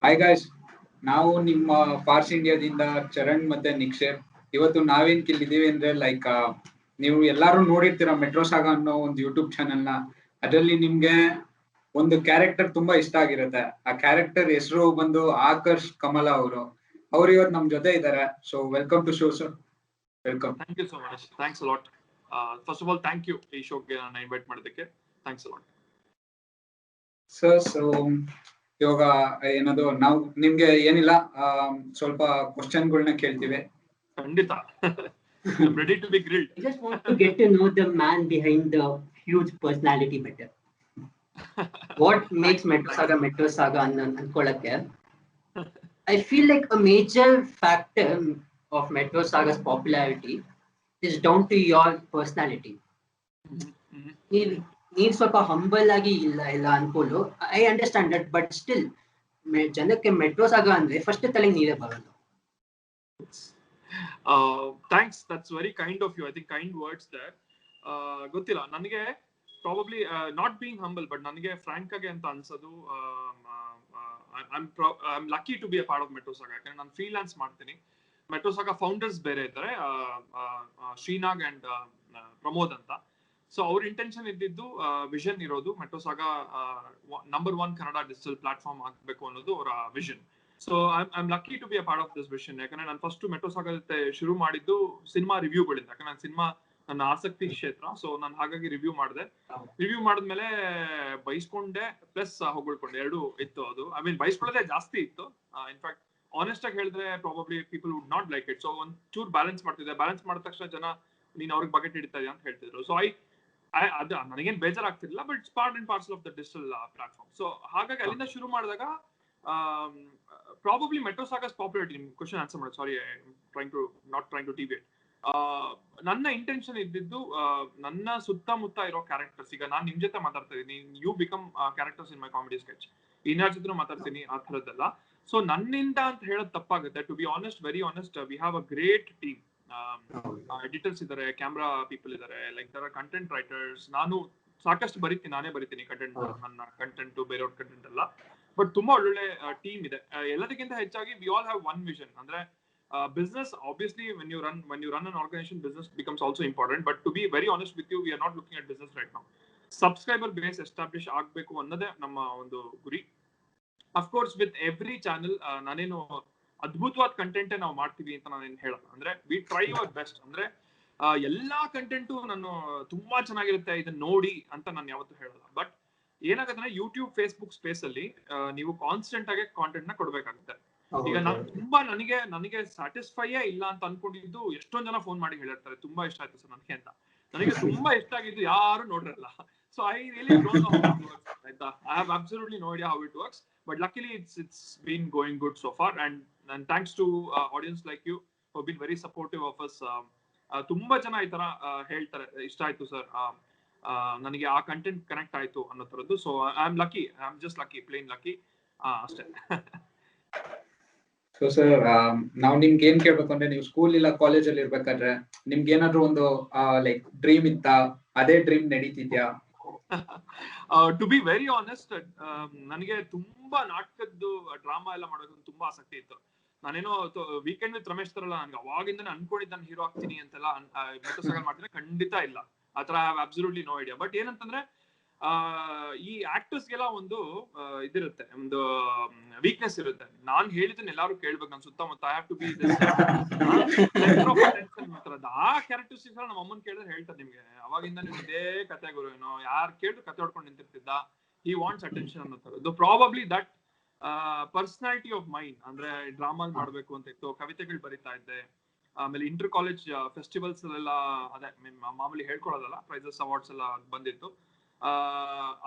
Hi guys, ನಾವು ನಿಮ್ಮ ಫಾರ್ಸ್ ಇಂಡಿಯಾದಿಂದ ಚರಣ್ ಮತ್ತೆ ನಿಕ್ಷೇಪ್. ಇವತ್ತು ನಾವೇನ್ ಇಲ್ಲಿದ್ದೀವಿ ಅಂದ್ರೆ ನೀವು ಎಲ್ಲಾರು ನೋಡಿರ್ತೀರ ಮೆಟ್ರೋ ಸಾಗ ಅನ್ನೋ ಒಂದು ಯೂಟ್ಯೂಬ್ ಚಾನೆಲ್ನ. ಅದರಲ್ಲಿ ನಿಮ್ಗೆ ಒಂದು ಕ್ಯಾರೆಕ್ಟರ್ ತುಂಬಾ ಇಷ್ಟ ಆಗಿರುತ್ತೆ. ಆ ಕ್ಯಾರೆಕ್ಟರ್ ಹೆಸರು ಬಂದು ಆಕರ್ಷ್ ಕಮಲ ಅವರು. ಇವತ್ತು ನಮ್ ಜೊತೆ ಇದ್ದಾರೆ. So welcome to show sir. Welcome. Thank you so much. Thanks a lot. First of all thank you ಈ ಶೋಗೆ ನಾನು ಇನ್ವೈಟ್ ಮಾಡೋದಕ್ಕೆ. Thanks a lot sir. So ಇವಾಗ ಏನದು ನಾವು ನಿಮ್ಗೆ ಏನಿಲ್ಲ, ಸ್ವಲ್ಪ ಕ್ವಶನ್ಗಳನ್ನ ಕೇಳ್ತೀವಿ. ಖಂಡಿತ. I'm ready to be grilled. I just want to get to know the man behind the huge personality better. What makes Metro Saga ankolake? I feel like a major factor of Metro Saga's popularity is down to your personality. ನೀನ್ ಸ್ವಲ್ಪ humble ಆಗಿ ಇಲ್ಲ ಅನ್ಕೊಳ್ಳು. I understand that, but still ಜನಕ್ಕೆ Metro Saga ಅಂದ್ರೆ first ತಲೆಗೆ ನೀರೇ ಬರಲ್ಲ. Thanks, that's very kind of you. I think kind words there. ಗೊತ್ತಿಲ್ಲ ನನಗೆ, probably not being humble, but ನನಗೆ ಫ್ರಾಂಕ್ ಆಗಿ ಅಂತ ಅನ್ಸೋದು, I am lucky to be a part of Metro Saga. ಯಾಕಂದ್ರೆ ನಾನು ಫ್ರೀಲಾನ್ಸ್ ಮಾಡ್ತೀನಿ. ಮೆಟ್ರೋ ಸಾಗಾ ಫೌಂಡರ್ಸ್ ಬೇರೆ ಇದ್ದಾರೆ, ಶ್ರೀನಾಗ್ ಅಂಡ್ ಪ್ರಮೋದ್ ಅಂತ. ಸೊ ಅವ್ರ ಇಂಟೆನ್ಷನ್ ಇದ್ದಿದ್ದು, ವಿಷನ್ ಇರೋದು Metro Saga number 1 Kannada digital platform ಆಗಬೇಕು ಅನ್ನೋದು ಅವರ vision. So I am lucky to be a part of this vision. ಯಾಕಂದ್ರೆ ನಾನು ಫಸ್ಟ್ ಮೆಟ್ರೋ ಸಾಗಾ ಜೊತೆ ಶುರು ಮಾಡಿದ್ದು ಸಿನಿಮಾ ರಿವ್ಯೂಗಳಿಂದ. ಯಾಕಂದ್ರೆ ನಾನು ಸಿನಿಮಾ ನನ್ನ ಆಸಕ್ತಿ ಕ್ಷೇತ್ರ. ಸೊ ನಾನು ಹಾಗಾಗಿ ರಿವ್ಯೂ ಮಾಡಿದ್ಮೇಲೆ ಬೈಸ್ಕೊಂಡೆ ಪ್ಲಸ್ ಹೊಗಳ್ಕೊಂಡೆ, ಎರಡು ಇತ್ತು. ಅದು ಐ ಮೀನ್ ಬೈಸ್ಕೊಳ್ಳೋದೇ ಜಾಸ್ತಿ ಇತ್ತು. ಇನ್ಫ್ಯಾಕ್ಟ್ ಆನೆಸ್ಟ್ ಆಗಿ ಹೇಳಿದ್ರೆ probably people would not like it. So ಒಂದ್ ಚೂರ್ ಬ್ಯಾಲೆನ್ಸ್ ಮಾಡ್ತಿದ್ದೆ. ಬ್ಯಾಲೆನ್ಸ್ ಮಾಡಿದ ತಕ್ಷಣ ಜನ ನೀನ್ ಅವ್ರಿಗೆ ಬಕೆಟ್ ಹಿಡಿತಾ ಇದೆಯಾ ಅಂತ ಹೇಳ್ತಿದ್ರು. ಸೊ ಅದು ನನಗೇನ್ ಬೇಜಾರಾಗ್ತಿರ್ಲಿಲ್ಲ, but it's part and parcel of the digital platform. So ಹಾಗಾಗಿ ಅಲ್ಲಿಂದ ಶುರು ಮಾಡಿದಾಗ ಪ್ರಾಬಬ್ಲಿ ಮೆಟ್ರೋ ಸಾಗಾಸ್ ಪಾಪ್ಯುಲಾರಿಟಿ, ನಿಮ್ ಕ್ವಶನ್ ಆನ್ಸರ್ ಮಾಡೋದು, sorry, not trying to debate. ನನ್ನ ಇಂಟೆನ್ಷನ್ ಇದ್ದಿದ್ದು, ನನ್ನ ಸುತ್ತಮುತ್ತ ಇರೋ ಕ್ಯಾರೆಕ್ಟರ್ಸ್, ಈಗ ನಾನು ನಿಮ್ ಜೊತೆ ಮಾತಾಡ್ತಾ ಇದ್ದೀನಿ, you become characters in my comedy sketch, ಇನ್ಯಾರ ಜೊತೆ ಮಾತಾಡ್ತೀನಿ, ಆ ಥರದ್ದೆಲ್ಲ. ಸೊ ನನ್ನಿಂದ ಅಂತ ಹೇಳೋದು ತಪ್ಪಾಗುತ್ತೆ. To be honest, very honest, we have a great team. Editors ಇದಾರೆ, ಕ್ಯಾಮ್ರಾ ಪೀಪಲ್ ಇದಾರೆ, ಲೈಕ್ ತರ ಕಂಟೆಂಟ್ ರೈಟರ್ಸ್. ನಾನು ಸಾಕಷ್ಟು ನಾನೇ ಬರೀತೀನಿ ಕಂಟೆಂಟ್, ನನ್ನ ಕಂಟೆಂಟ್, ಬೇರೆಯವ್ರ ಕಂಟೆಂಟ್ ಎಲ್ಲ. ಬಟ್ ತುಂಬಾ ಒಳ್ಳೊಳ್ಳೆ ಟೀಮ್ ಇದೆ. ಎಲ್ಲದಕ್ಕಿಂತ ಹೆಚ್ಚಾಗಿ we all have one vision. ಅಂದ್ರೆ business, obviously when you run an organization, business becomes also important. But to be very honest with you, we are not looking at business right now. Subscriber base establish ಆಗಬೇಕು ಅನ್ನೋದೇ ನಮ್ಮ ಒಂದು ಗುರಿ. Of course with every channel ನಾನೇನು ಅದ್ಭುತವಾದ content ನಾವು ಮಾಡ್ತೀವಿ ಅಂತ ನಾನೇನು ಹೇಳಲ್ಲ. ಅಂದ್ರೆ ವಿ ಟ್ರೈ ಅವರ್ ಬೆಸ್ಟ್. ಅಂದ್ರೆ ಎಲ್ಲಾ ಕಂಟೆಂಟು ನಾನು ತುಂಬಾ ಚೆನ್ನಾಗಿರುತ್ತೆ ಇದನ್ನ ನೋಡಿ ಅಂತ ನಾನು ಯಾವತ್ತೂ ಹೇಳಲ್ಲ. ಬಟ್ ಏನಾಗುತ್ತೆ, ಯೂಟ್ಯೂಬ್, ಫೇಸ್ಬುಕ್ ಸ್ಪೇಸ್ ಅಲ್ಲಿ ನೀವು ಕಾನ್ಸ್ಟೆಂಟ್ ಆಗಿ ಕಾಂಟೆಂಟ್ ನ ಕೊಡ್ಬೇಕಾಗುತ್ತೆ. ಈಗ ನಾನು ತುಂಬಾ ನನಗೆ ಸ್ಯಾಟಿಸ್ಫೈಯೇ ಇಲ್ಲ ಅಂತ ಅನ್ಕೊಂಡಿದ್ದು ಎಷ್ಟೊಂದ್ ಜನ ಫೋನ್ ಮಾಡಿ ಹೇಳಿರ್ತಾರೆ, ತುಂಬಾ ಇಷ್ಟ ಆಯ್ತು ಸರ್ ನನಗೆ ಅಂತ. ನನಗೆ ತುಂಬಾ ಇಷ್ಟ ಆಗಿದ್ದು ಯಾರು ನೋಡಿರಲ್ಲ. So I really don't know how it works. ಆಯ್ತಾ, I have absolutely no idea how it works. But luckily it's been going good so far, and thanks to audience like you who have been very supportive of us. ತುಂಬಾ ಜನ ಈ ತರ ಹೇಳ್ತಾರೆ, ಇಷ್ಟ ಆಯ್ತು sir, ನನಗೆ ಆ ಕಂಟೆಂಟ್ ಕನೆಕ್ಟ್ ಆಯ್ತು ಅನ್ನೋ ತರದ್ದು. So I am lucky, I am just lucky, plain lucky, ಅಷ್ಟೇ. ಸೊ ಸರ್, ನಾವು ನಿಮ್ಗೆ ಏನ್ ಕೇಳ್ಬೇಕು ಅಂದ್ರೆ, ನೀವು ಸ್ಕೂಲ್ ಇಲ್ಲ ಕಾಲೇಜ್ ಅಲ್ಲಿ ಇರ್ಬೇಕಾದ್ರೆ ನಿಮ್ಗೆ ಏನಾದ್ರು ಒಂದು ಲೈಕ್ ಡ್ರೀಮ್ ಇತ್ತಾ? ಅದೇ ಡ್ರೀಮ್ ನಡೀತಿದ್ಯಾ? ಟು ಬಿ ವೆರಿ ಆನೆಸ್ಟ್, ನನಗೆ ತುಂಬಾ ನಾಟಕದ್ದು ಡ್ರಾಮಾ ಎಲ್ಲ ಮಾಡೋದು ತುಂಬಾ ಆಸಕ್ತಿ ಇತ್ತು. ನಾನೇನೋ ವೀಕೆಂಡ್ ವಿತ್ ರಮೇಶ್ ತರಲ್ಲ, ನನ್ಗೆ ಅವಾಗಿಂದ ಅನ್ಕೊಂಡಿದ್ದ ನಾನು ಹೀರೋ ಆಗ್ತೀನಿ ಅಂತೆಲ್ಲ ಮೆಟ್ರೋ ಸಾಗಾ ಮಾಡ್ತೀನಿ, ಖಂಡಿತ ಇಲ್ಲ. ಆತರ I have absolutely no idea. But ಏನಂತಂದ್ರೆ, ಈ ಆಕ್ಟರ್ಸ್ಗೆಲ್ಲ ಒಂದು ಇದಿರುತ್ತೆ, ಒಂದು ವೀಕ್ನೆಸ್ ಇರುತ್ತೆ. ನಾನ್ ಹೇಳಿದ್ದನ್ನ ಎಲ್ಲಾರು ಕೇಳ್ಬೇಕು. ನನ್ನ ಸುತ್ತಮುತ್ತ ಐ ಹ್ಯಾವ್ ಟು ಬಿ ಆ ಕ್ಯಾರೆಕ್ಟರಿಸ್ಟಿಕ್ಸ್ ನಮ್ಮ ಅಮ್ಮನ್ ಕೇಳಿದ್ರೆ ಹೇಳ್ತಾರೆ, ನಿಮ್ಗೆ ಅವಾಗಿಂದ ನೀವು ಇದೇ ಕತೆ ಗುರು, ಏನೋ ಯಾರು ಕೇಳಿದ್ರು ಕತೆ ಹೊಡ್ಕೊಂಡು ನಿಂತಿರ್ತಿದ್ದ, ಹಿ ವಾಂಟ್ಸ್ ಅಟೆನ್ಷನ್ ಅನ್ನೋ ಥರದ್ದು. Probably that personality of mind. ಅಂದ್ರೆ ಡ್ರಾಮಾಲ್ ಮಾಡ್ಬೇಕು ಅಂತ ಇತ್ತು, ಕವಿತೆಗಳು ಬರಿತಾ ಇದ್ದೆ. ಆಮೇಲೆ ಇಂಟರ್ ಕಾಲೇಜ್ ಫೆಸ್ಟಿವಲ್ಸ್ ಅಲ್ಲೆಲ್ಲ ಅದೇ ಮಾಮೂಲಿ ಹೇಳ್ಕೊಳೋದಲ್ಲ, ಪ್ರೈಸಸ್ ಅವಾರ್ಡ್ಸ್ ಎಲ್ಲ ಬಂದಿತ್ತು.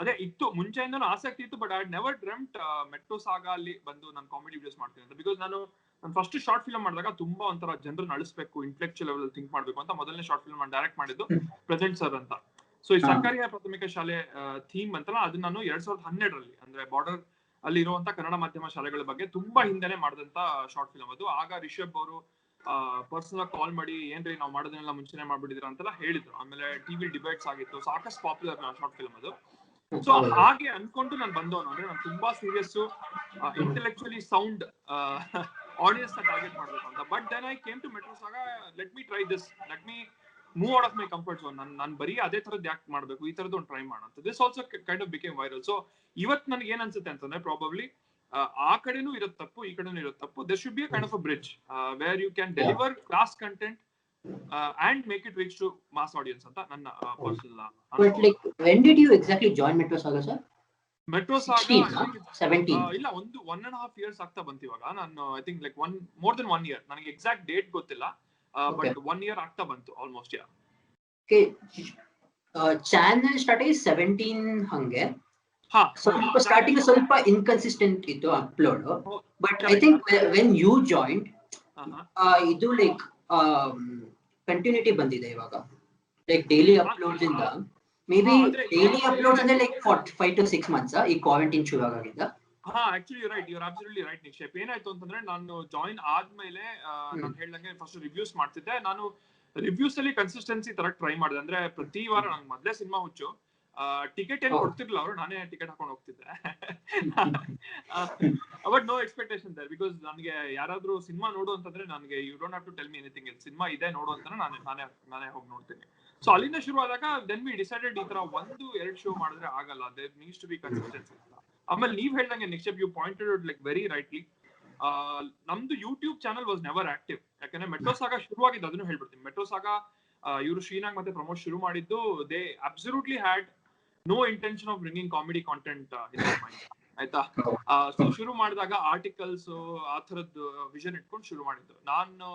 ಅದೇ ಇತ್ತು, ಮುಂಚೆಯಿಂದನೂ ಆಸಕ್ತಿ ಇತ್ತು. But I never dreamed metro ಸಾಗಾ ಅಲ್ಲಿ ಬಂದು ನಾನು ಕಾಮಿಡಿ ವಿಡಿಯೋಸ್ ಮಾಡ್ತೀನಿ ಅಂತ. ಬಿಕಾಸ್ ನಾನು ಫಸ್ಟ್ ಶಾರ್ಟ್ ಫಿಲ್ಮ್ ಮಾಡಿದಾಗ ತುಂಬಾ ಒಂಥರ ಜನರನ್ನ ಅಳಿಸ್ಬೇಕು, ಇಂಟೆಲೆಕ್ಚುಯಲ್ ಲೆವೆಲ್ ಥಿಂಕ್ ಮಾಡ್ಬೇಕು ಅಂತ ಮೊದಲನೇ ಶಾರ್ಟ್ ಫಿಲ್ಮ್ ಡೈರೆಕ್ಟ್ ಮಾಡಿದ್ದು ಪ್ರೆಸೆಂಟ್ ಸರ್ ಅಂತ. ಸೊ ಈ ಸರ್ಕಾರಿ ಪ್ರಾಥಮಿಕ ಶಾಲೆ ಥೀಮ್ ಅಂತಲ್ಲ, ಅದನ್ನ ನಾನು 2012ರಲ್ಲಿ, ಅಂದ್ರೆ ಬಾರ್ಡರ್ ಅಲ್ಲಿ ಇರುವಂತ ಕನ್ನಡ ಮಾಧ್ಯಮ ಶಾಲೆಗಳ ಬಗ್ಗೆ ತುಂಬಾ ಹಿಂದೆನೆ ಮಾಡಿದಂತ ಶಾರ್ಟ್ ಫಿಲ್ಮ್ ಅದು. ಆಗ ರಿಷಬ್ ಅವರು ಪರ್ಸನಲ್ ಕಾಲ್ ಮಾಡಿ, ಏನ್ರಿ ನಾವು ಮಾಡೋದನ್ನೆಲ್ಲ ಮುಂಚೆನೆ ಮಾಡ್ಬಿಟ್ಟಿದ್ರ ಅಂತೆಲ್ಲ ಹೇಳಿದ್ರು. ಆಮೇಲೆ ಟಿವಿ ಡಿಬೇಟ್ಸ್ ಆಗಿತ್ತು, ಸಾಕಷ್ಟು ಪಾಪ್ಯುಲರ್ ಶಾರ್ಟ್ ಫಿಲ್ಮ್ ಅದು. ಸೊ ಹಾಗೆ ಅನ್ಕೊಂಡು ನಾನು ಬಂದವನು. ಅಂದ್ರೆ ನಾನು ತುಂಬಾ ಸೀರಿಯಸ್, ಇಂಟೆಲೆಕ್ಚುಲಿ ಸೌಂಡ್ ಆಡಿಯನ್ಸ್ ನ ಟಾರ್ಗೆಟ್ ಮಾಡ್ಬೇಕು ಅಂತ. But then I came to metro Saga, let me try this, let me move out of my comfort zone. ನಾನು ಬರೀ ಅದೇ ತರದ್ದು ಯಾಕೆ ಮಾಡ್ಬೇಕು, ಈ ತರದ್ದು ಒಂದು ಟ್ರೈ ಮಾಡೋಣ. This also kind of became viral. So ಇವತ್ತು ನನಗೆ ಏನ್ ಅನ್ಸುತ್ತೆ ಅಂತಂದ್ರೆ, ಪ್ರಾಬಬ್ಲಿ ಆ ಕಡೆನೂ ಇರೋದು ತಪ್ಪು, ಈ ಕಡೆನೂ ಇರೋದು ತಪ್ಪು. There should be a kind of a bridge where you can deliver class content and make it reach to mass audience ಅಂತ ನನ್ನ personal. But like, when did you exactly join Metro Saga, sir? Metro Saga 17 ಇಲ್ಲ, 1.5 years ಆಗ್ತಾ ಬಂತು ಇವಾಗ. ನಾನು I think like more than 1 year, ನನಗೆ exact date ಗೊತ್ತಿಲ್ಲ, but 1 year ಆಗ್ತಾ ಬಂತು almost. Yeah okay. Channel start ಆಗಿ 17 ಹಂಗೆ. ಸ್ವಲ್ಪ ಸ್ಟಾರ್ಟಿಂಗ್ ಸ್ವಲ್ಪ ಇನ್ಕನ್ಸಿಸ್ಟೆಂಟ್ ಇತ್ತು upload, but I think when you joined ಇದು ಲೈಕ್ ಕಂಟಿನ್ಯೂಟಿ ಬಂದಿದೆ ಇವಾಗ. ಲೈಕ್ ಡೈಲಿ ಅಪ್ಲೋಡ್ಸ್ ಇಂದ ಮೇ ಬಿ ಡೈಲಿ ಅಪ್ಲೋಡ್ಸ್ ಅಂದ್ರೆ ಲೈಕ್ 5 to 6 months ಈ ಕ್ವಾರಂಟೈನ್ ಶುರು ಆಗಿದ್ದ. Actually right, you are absolutely right Nikshep. ಏನಾಯ್ತು ಅಂತಂದ್ರೆ, ನಾನು ಜಾಯಿನ್ ಆದ್ಮೇಲೆ ನಾನು ಹೇಳ್ದಂಗೆ ಫಸ್ಟ್ ರಿವ್ಯೂಸ್ ಮಾಡ್ತಿದ್ದೆ. ನಾನು ರಿವ್ಯೂಸ್ ಅಲ್ಲಿ ಕನ್ಸಿಸ್ಟೆನ್ಸಿ ತರ ಟ್ರೈ ಮಾಡಿದೆ. ಅಂದ್ರೆ ಪ್ರತಿ ವಾರ ನಂಗೆ ಮೊದಲೇ ಸಿನಿಮಾ ಹುಚ್ಚು, ಟಿಕೆಟ್ ಏನು ಕೊಡ್ತಿರ್ಲಿಲ್ಲ ಅವರು, ನಾನೇ ಟಿಕೆಟ್ ಹಾಕೊಂಡು ಹೋಗ್ತಿದ್ದೆ. But no expectation there, because ನನಗೆ ಯಾರಾದ್ರೂ ಸಿನಿಮಾ ನೋಡು ಅಂತಂದ್ರೆ ನನಗೆ you don't have to tell me anything else. Cinema ಇದೆ ನೋಡು ಅಂತಾನೆ ನಾನೇ ಹೋಗಿ ನೋಡ್ತೀನಿ. ಸೊ ಅಲ್ಲಿಂದ ಶುರು ಆದಾಗ ದೆನ್ ವಿ ಡಿಸೈಡೆಡ್ ಈ ತರ 1-2 ಶೋ ಮಾಡಿದ್ರೆ ಆಗಲ್ಲ, there needs to be consistency. ಆಮೇಲೆ ನೀವ್ ಹೇಳ್ದಂಗೆ Nikshep, you pointed out like very rightly, ನಮ್ದು YouTube channel was never active. ಯಾಕಂದ್ರೆ ಮೆಟ್ರೋ ಸಾಗಾ ಶುರುವಾಗಿದ್ದು, ಅದನ್ನು ಹೇಳ್ಬಿಡ್ತೀನಿ. ಮೆಟ್ರೋ ಸಾಗಾ ಇವರು ಶ್ರೀನಾಗ್ ಮತ್ತೆ ಪ್ರಮೋದ್ ಶುರು ಮಾಡಿದ್ದು, they absolutely had no intention of bringing comedy content in their mind, ಆಯ್ತಾ. ಸೊ ಶುರು ಮಾಡಿದಾಗ ಆರ್ಟಿಕಲ್ಸ್ ಆ ತರದ್ದು ವಿಷನ್ ಇಟ್ಕೊಂಡು ಶುರು ಮಾಡಿದ್ದು. ನಾನು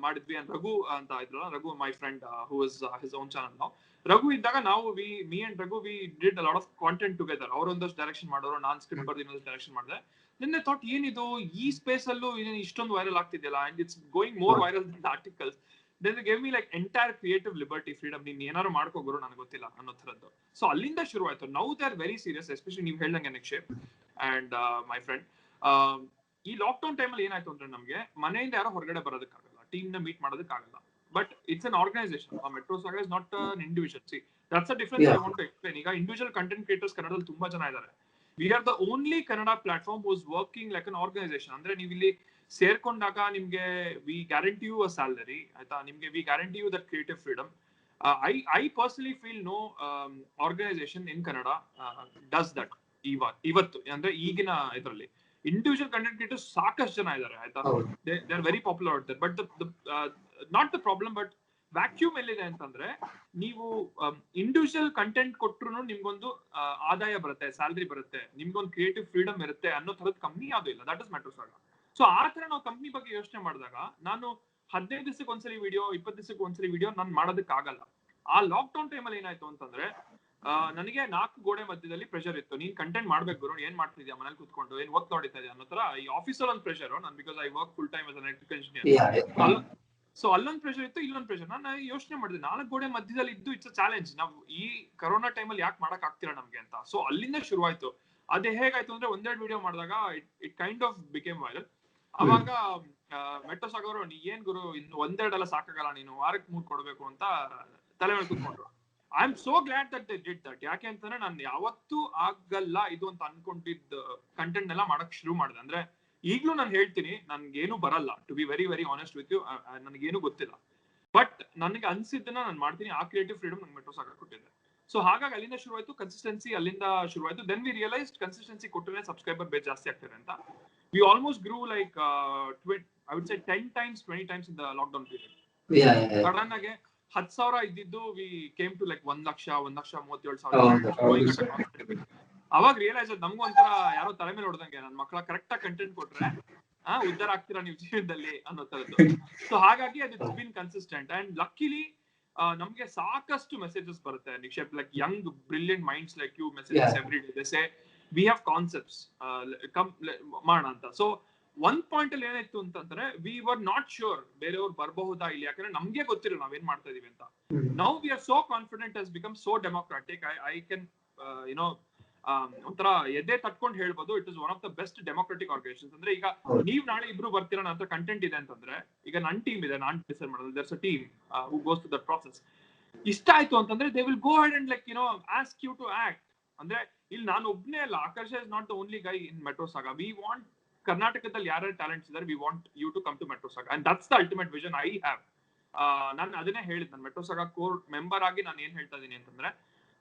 ಮಾಡಿದ್ವಿ, ಅಂಡ್ ರಘು ಅಂತ ಇದ್ರಲ್ಲ, Raghu my friend who is his own channel ನಾವು. ರಘು ಇದ್ದಾಗ ನಾವು me and Raghu we did a lot of content together. ಅವರೊಂದಷ್ಟು ಡೈರೆಕ್ಷನ್ ಮಾಡೋರು, ನಾನ್ ಸ್ಕ್ರಿಪ್ಟ್ ಬರ್ದು ಇನ್ನೊಂದು ಡೈರೆಕ್ಷನ್ ಮಾಡಿದೆ. ನಿನ್ನೆ ಥಾಟ್ ಏನಿದು ಈ ಸ್ಪೇಸ್ ಅಲ್ಲೂ ಇಷ್ಟೊಂದು ವೈರಲ್ ಆಗ್ತಿದೆಯಲ್ಲ, and it's going more viral than articles. Then they gave me like entire creative liberty, freedom. ನೀನ್ ಏನಾರು ಮಾಡ್ಕೋ ಗುರು, ನನಗೆ ಗೊತ್ತಿಲ್ಲ ಅನ್ನೋ ತರದ್ದು. ಸೊ ಅಲ್ಲಿಂದ ಶುರು ಆಯ್ತು. Now they are very serious, especially ನೀವು ಹೇಳ್ದಂಗೆ ನಿಕ್ಷೇಪ್ ಅಂಡ್ ಮೈ ಫ್ರೆಂಡ್. ಈ ಲಾಕ್ಡೌನ್ ಟೈಮಲ್ಲಿ ಏನಾಯ್ತು ಅಂದ್ರೆ, ನಮಗೆ ಮನೆಯಿಂದ ಯಾರೋ ಹೊರಗಡೆ ಬರೋದಕ್ಕಾಗಲ್ಲ, ಟೀಮ್ ನ ಮೀಟ್ ಮಾಡೋದಕ್ಕಾಗಲ್ಲ. But it's an organisation. Metro Saga is not an individual. See, that's a difference I want to explain. ಈಗ ಇಂಡಿವಿಜುವಲ್ ಕಂಟೆಂಟ್ ಕ್ರಿಯೇಟರ್ಸ್ ಕನ್ನಡದಲ್ಲಿ ತುಂಬಾ ಜನ ಇದ್ದಾರೆ. We are the only Kannada platform who is working like an organisation. ಅಂದ್ರೆ ನೀವು ಇಲ್ಲಿ ಸೇರ್ಕೊಂಡಾಗ ನಿಮ್ಗೆ we guarantee you a salary, ಆಯ್ತಾ. ನಿಮ್ಗೆ we guarantee you that creative freedom. I personally feel no organization in Kannada does that ಇವತ್ತು. ಅಂದ್ರೆ ಈಗಿನ ಇದರಲ್ಲಿ ಇಂಡಿವಿಜುವಲ್ ಕಂಟೆಂಟ್ ಕ್ರಿಯೇಟರ್ಸ್ ಸಾಕಷ್ಟು ಜನ ಇದ್ದಾರೆ, ಆಯ್ತಾ. They are very popular out there. But not the problem, but vacuum ಎಲ್ಲಿದೆ ಅಂತಂದ್ರೆ, ನೀವು ಇಂಡಿವಿಜುವಲ್ ಕಂಟೆಂಟ್ ಕೊಟ್ರು ನಿಮ್ಗೊಂದು ಆದಾಯ ಬರುತ್ತೆ, ಸ್ಯಾಲರಿ ಬರುತ್ತೆ, ನಿಮ್ಗೊಂದು ಕ್ರಿಯೇಟಿವ್ ಫ್ರೀಡಮ್ ಇರುತ್ತೆ ಅನ್ನೋ ತರದ ಕಂಪ್ನಿ ಯಾವ್ದು ಇಲ್ಲ. That is metro ಸಾಗಾ. ಸೊ ಆ ತರ ನಾವು ಕಂಪ್ನಿ ಬಗ್ಗೆ ಯೋಚನೆ ಮಾಡಿದಾಗ, ನಾನು 15 ದಿವಸಕ್ಕೆ ಒಂದ್ಸಲಿ ವಿಡಿಯೋ, 20 ದಿವಸಕ್ಕೆ ಒಂದ್ಸಲಿ ವಿಡಿಯೋ ನಾನು ಮಾಡೋದಕ್ಕೆ ಆಗಲ್ಲ. ಆ ಲಾಕ್ಡೌನ್ ಟೈಮಲ್ಲಿ ಏನಾಯ್ತು ಅಂತಂದ್ರೆ, ನನಗೆ 4 ಗೋಡೆ ಮಧ್ಯದಲ್ಲಿ ಪ್ರೆಷರ್ ಇತ್ತು. ನೀನ್ ಕಂಟೆಂಟ್ ಮಾಡ್ಬೇಕು ಗುರು, ಏನ್ ಮಾಡ್ತಿದ್ಯಾ ಮನೇಲಿ ಕೂತ್ಕೊಂಡು, ಏನ್ ವರ್ಕ್ ನೋಡಿತಾ ಇದೆಯಾ ಅನ್ನೋ ತರ. ಈ ಆಫೀಸಲ್ಲಿ ಒಂದು ಪ್ರೆಷರ್, ನಾನು because I work full time as an electrical engineer. So ಅಲ್ಲೊಂದು ಪ್ರೆಷರ್ ಇತ್ತು, ಇಲ್ಲೊಂದು ಪ್ರೆಷರ್. ನಾನು ಯೋಚನೆ ಮಾಡಿದೆ, 4 ಗೋಡೆ ಮಧ್ಯದಲ್ಲಿ ಇದ್ದು ಇಟ್ಸ್ ಅ ಚಾಲೆಂಜ್. ನಾವು ಈ ಕರೋನಾ ಟೈಮಲ್ಲಿ ಯಾಕೆ ಮಾಡಕ್ ಆಗ್ತಿಲ್ಲ ನಮ್ಗೆ ಅಂತ. ಸೊ ಅಲ್ಲಿಂದ ಶುರುವಾಯ್ತು. ಅದೇ ಹೇಗಾಯ್ತು ಅಂದ್ರೆ, 1-2 ವಿಡಿಯೋ ಮಾಡಿದಾಗ it kind of became viral. ಅವಾಗ ಮೆಟ್ರೋ ಸಾಗಾ ಅವರು, ನೀ ಏನ್ ಗುರು, ಇನ್ನು 1-2 ಎಲ್ಲ ಸಾಕಾಗಲ್ಲ, ನೀನು ವಾರಕ್ಕೆ 3 ಕೊಡ್ಬೇಕು ಅಂತ ತಲೆ ಮೇಲೆ ಕೂತ್ಕೊಂಡ್ರು. I am so glad that they did that. ಯಾಕೆ ಅಂತಂದ್ರೆ, ನಾನು ಯಾವತ್ತೂ ಆಗಲ್ಲ ಇದು ಅಂತ ಅನ್ಕೊಂಡಿದ್ದ ಕಂಟೆಂಟ್ ಎಲ್ಲ ಮಾಡಕ್ ಶುರು ಮಾಡಿದೆ. ಅಂದ್ರೆ ಈಗ್ಲೂ ನಾನು ಹೇಳ್ತೀನಿ, ನನ್ಗೇನು ಬರಲ್ಲ, to be very very honest with you. ನನಗೇನು ಗೊತ್ತಿಲ್ಲ, ಬಟ್ ನನಗೆ ಅನ್ಸಿದ್ದನ್ನ ನಾನು ಮಾಡ್ತೀನಿ. ಆ ಕ್ರಿಯೇಟಿವ್ ಫ್ರೀಡಮ್ ನಂಗೆ ಮೆಟ್ರೋ ಸಾಗಾ ಕೊಟ್ಟಿದೆ. ಸೊ ಹಾಗಾಗಿ ಅಲ್ಲಿಂದ ಶುರುವಾಯ್ತು ಕನ್ಸಿಸ್ಟೆನ್ಸಿ, ಅಲ್ಲಿಂದ ಶುರುವಾಯ್ತು. ದೆನ್ ವಿ ರಿಯಲೈಸ್ಡ್ ಕನ್ಸಿಸ್ಟೆನ್ಸಿ ಕೊಟ್ಟರೆ ಸಬ್ಸ್ಕ್ರೈಬರ್ ಬೇಸ್ ಜಾಸ್ತಿ ಆಗ್ತಾರೆ ಅಂತ. We almost grew like I would say 10 times 20 times in the lockdown period. Sudden ಆಗಿ 10,000 ಇದ್ದಿದ್ದು ವಿ ಕೇಮ್ ಟು ಲೈಕ್ 1,37,000. ಅವಾಗ ರಿಯಲೈಸ್ ಆಯ್ತು ನಮ್ಗೂ ಒಂಥರ ಯಾರೋ ತಲೆ ಮೇಲೆ ಹೊಡೆದಂಗೆ, ನನ್ನ ಮಕ್ಕಳ ಕರೆಕ್ಟ್ ಆಗಿ ಕಂಟೆಂಟ್ ಕೊಟ್ರೆ ಉದ್ಧಾರ ಆಗ್ತೀರಾ ನೀವು ಜೀವನದಲ್ಲಿ ಅನ್ನೋ ತರದ್ದು. ಸೊ ಹಾಗಾಗಿ ಅದು it's been consistent. And luckily ನಮ್ಗೆ ಸಾಕಷ್ಟು ಮೆಸೇಜಸ್ ಬರುತ್ತೆ Nikshep, like young brilliant minds like you messages every day. They say we have concepts, come ಮಾಡೋಣ ಅಂತ. ಸೊ ಒಂದ್ ಪಾಯಿಂಟ್ ಅಲ್ಲಿ ಏನಾಯ್ತು ಅಂತಂದ್ರೆ, ವಿ ವರ್ ನಾಟ್ ಶ್ಯೂರ್ ಬೇರೆಯವ್ರು ಬರಬಹುದಾ ಇಲ್ಲಿ, ಯಾಕಂದ್ರೆ ನಮ್ಗೆ ಗೊತ್ತಿರಲ್ಲ ನಾವೇನ್ ಮಾಡ್ತಾ ಇದೀವಿ ಅಂತ. Now we are so confident, has become so democratic. I can you know ಒಂಥರ ಎದೆ ತಟ್ಕೊಂಡು ಹೇಳ್ಬೋದು, it is one of the best democratic organisations. ಅಂದ್ರೆ ಈಗ ನೀವ್ ನಾಳೆ ಇಬ್ರು ಬರ್ತೀರಾ, ನನ್ನ ಕಂಟೆಂಟ್ ಇದೆ ಅಂತಂದ್ರೆ, ಈಗ ನನ್ನ ಟೀಮ್ ಇದೆ, ನಾನ್ ಡಿಸೈಡ್ ಮಾಡೋದು, there's a team who goes to that process. ಇಷ್ಟ ಆಯ್ತು ಅಂತಂದ್ರೆ they will go ahead and like ask you to act. ಅಂದ್ರೆ ಇಲ್ಲಿ ನಾನು ಒಬ್ನೇ ಅಲ್ಲ, Akarsha is not the only guy in Metro Saga. We want ಕರ್ನಾಟಕದಲ್ಲಿ ಯಾರ್ಯಾರು ಟ್ಯಾಲೆಂಟ್ಸ್ ಇದಾರೆ, we want you to come to metro Saga, and that's the ultimate vision I have. ನಾನು ಅದನ್ನೇ ಹೇಳಿದ್, ನಾನು ಮೆಟ್ರೋ ಸಾಗಾ ಕೋರ್ ಮೆಂಬರ್ ಆಗಿ ನಾನು ಏನ್ ಹೇಳ್ತಾ ಇದೀನಿ ಅಂತಂದ್ರೆ,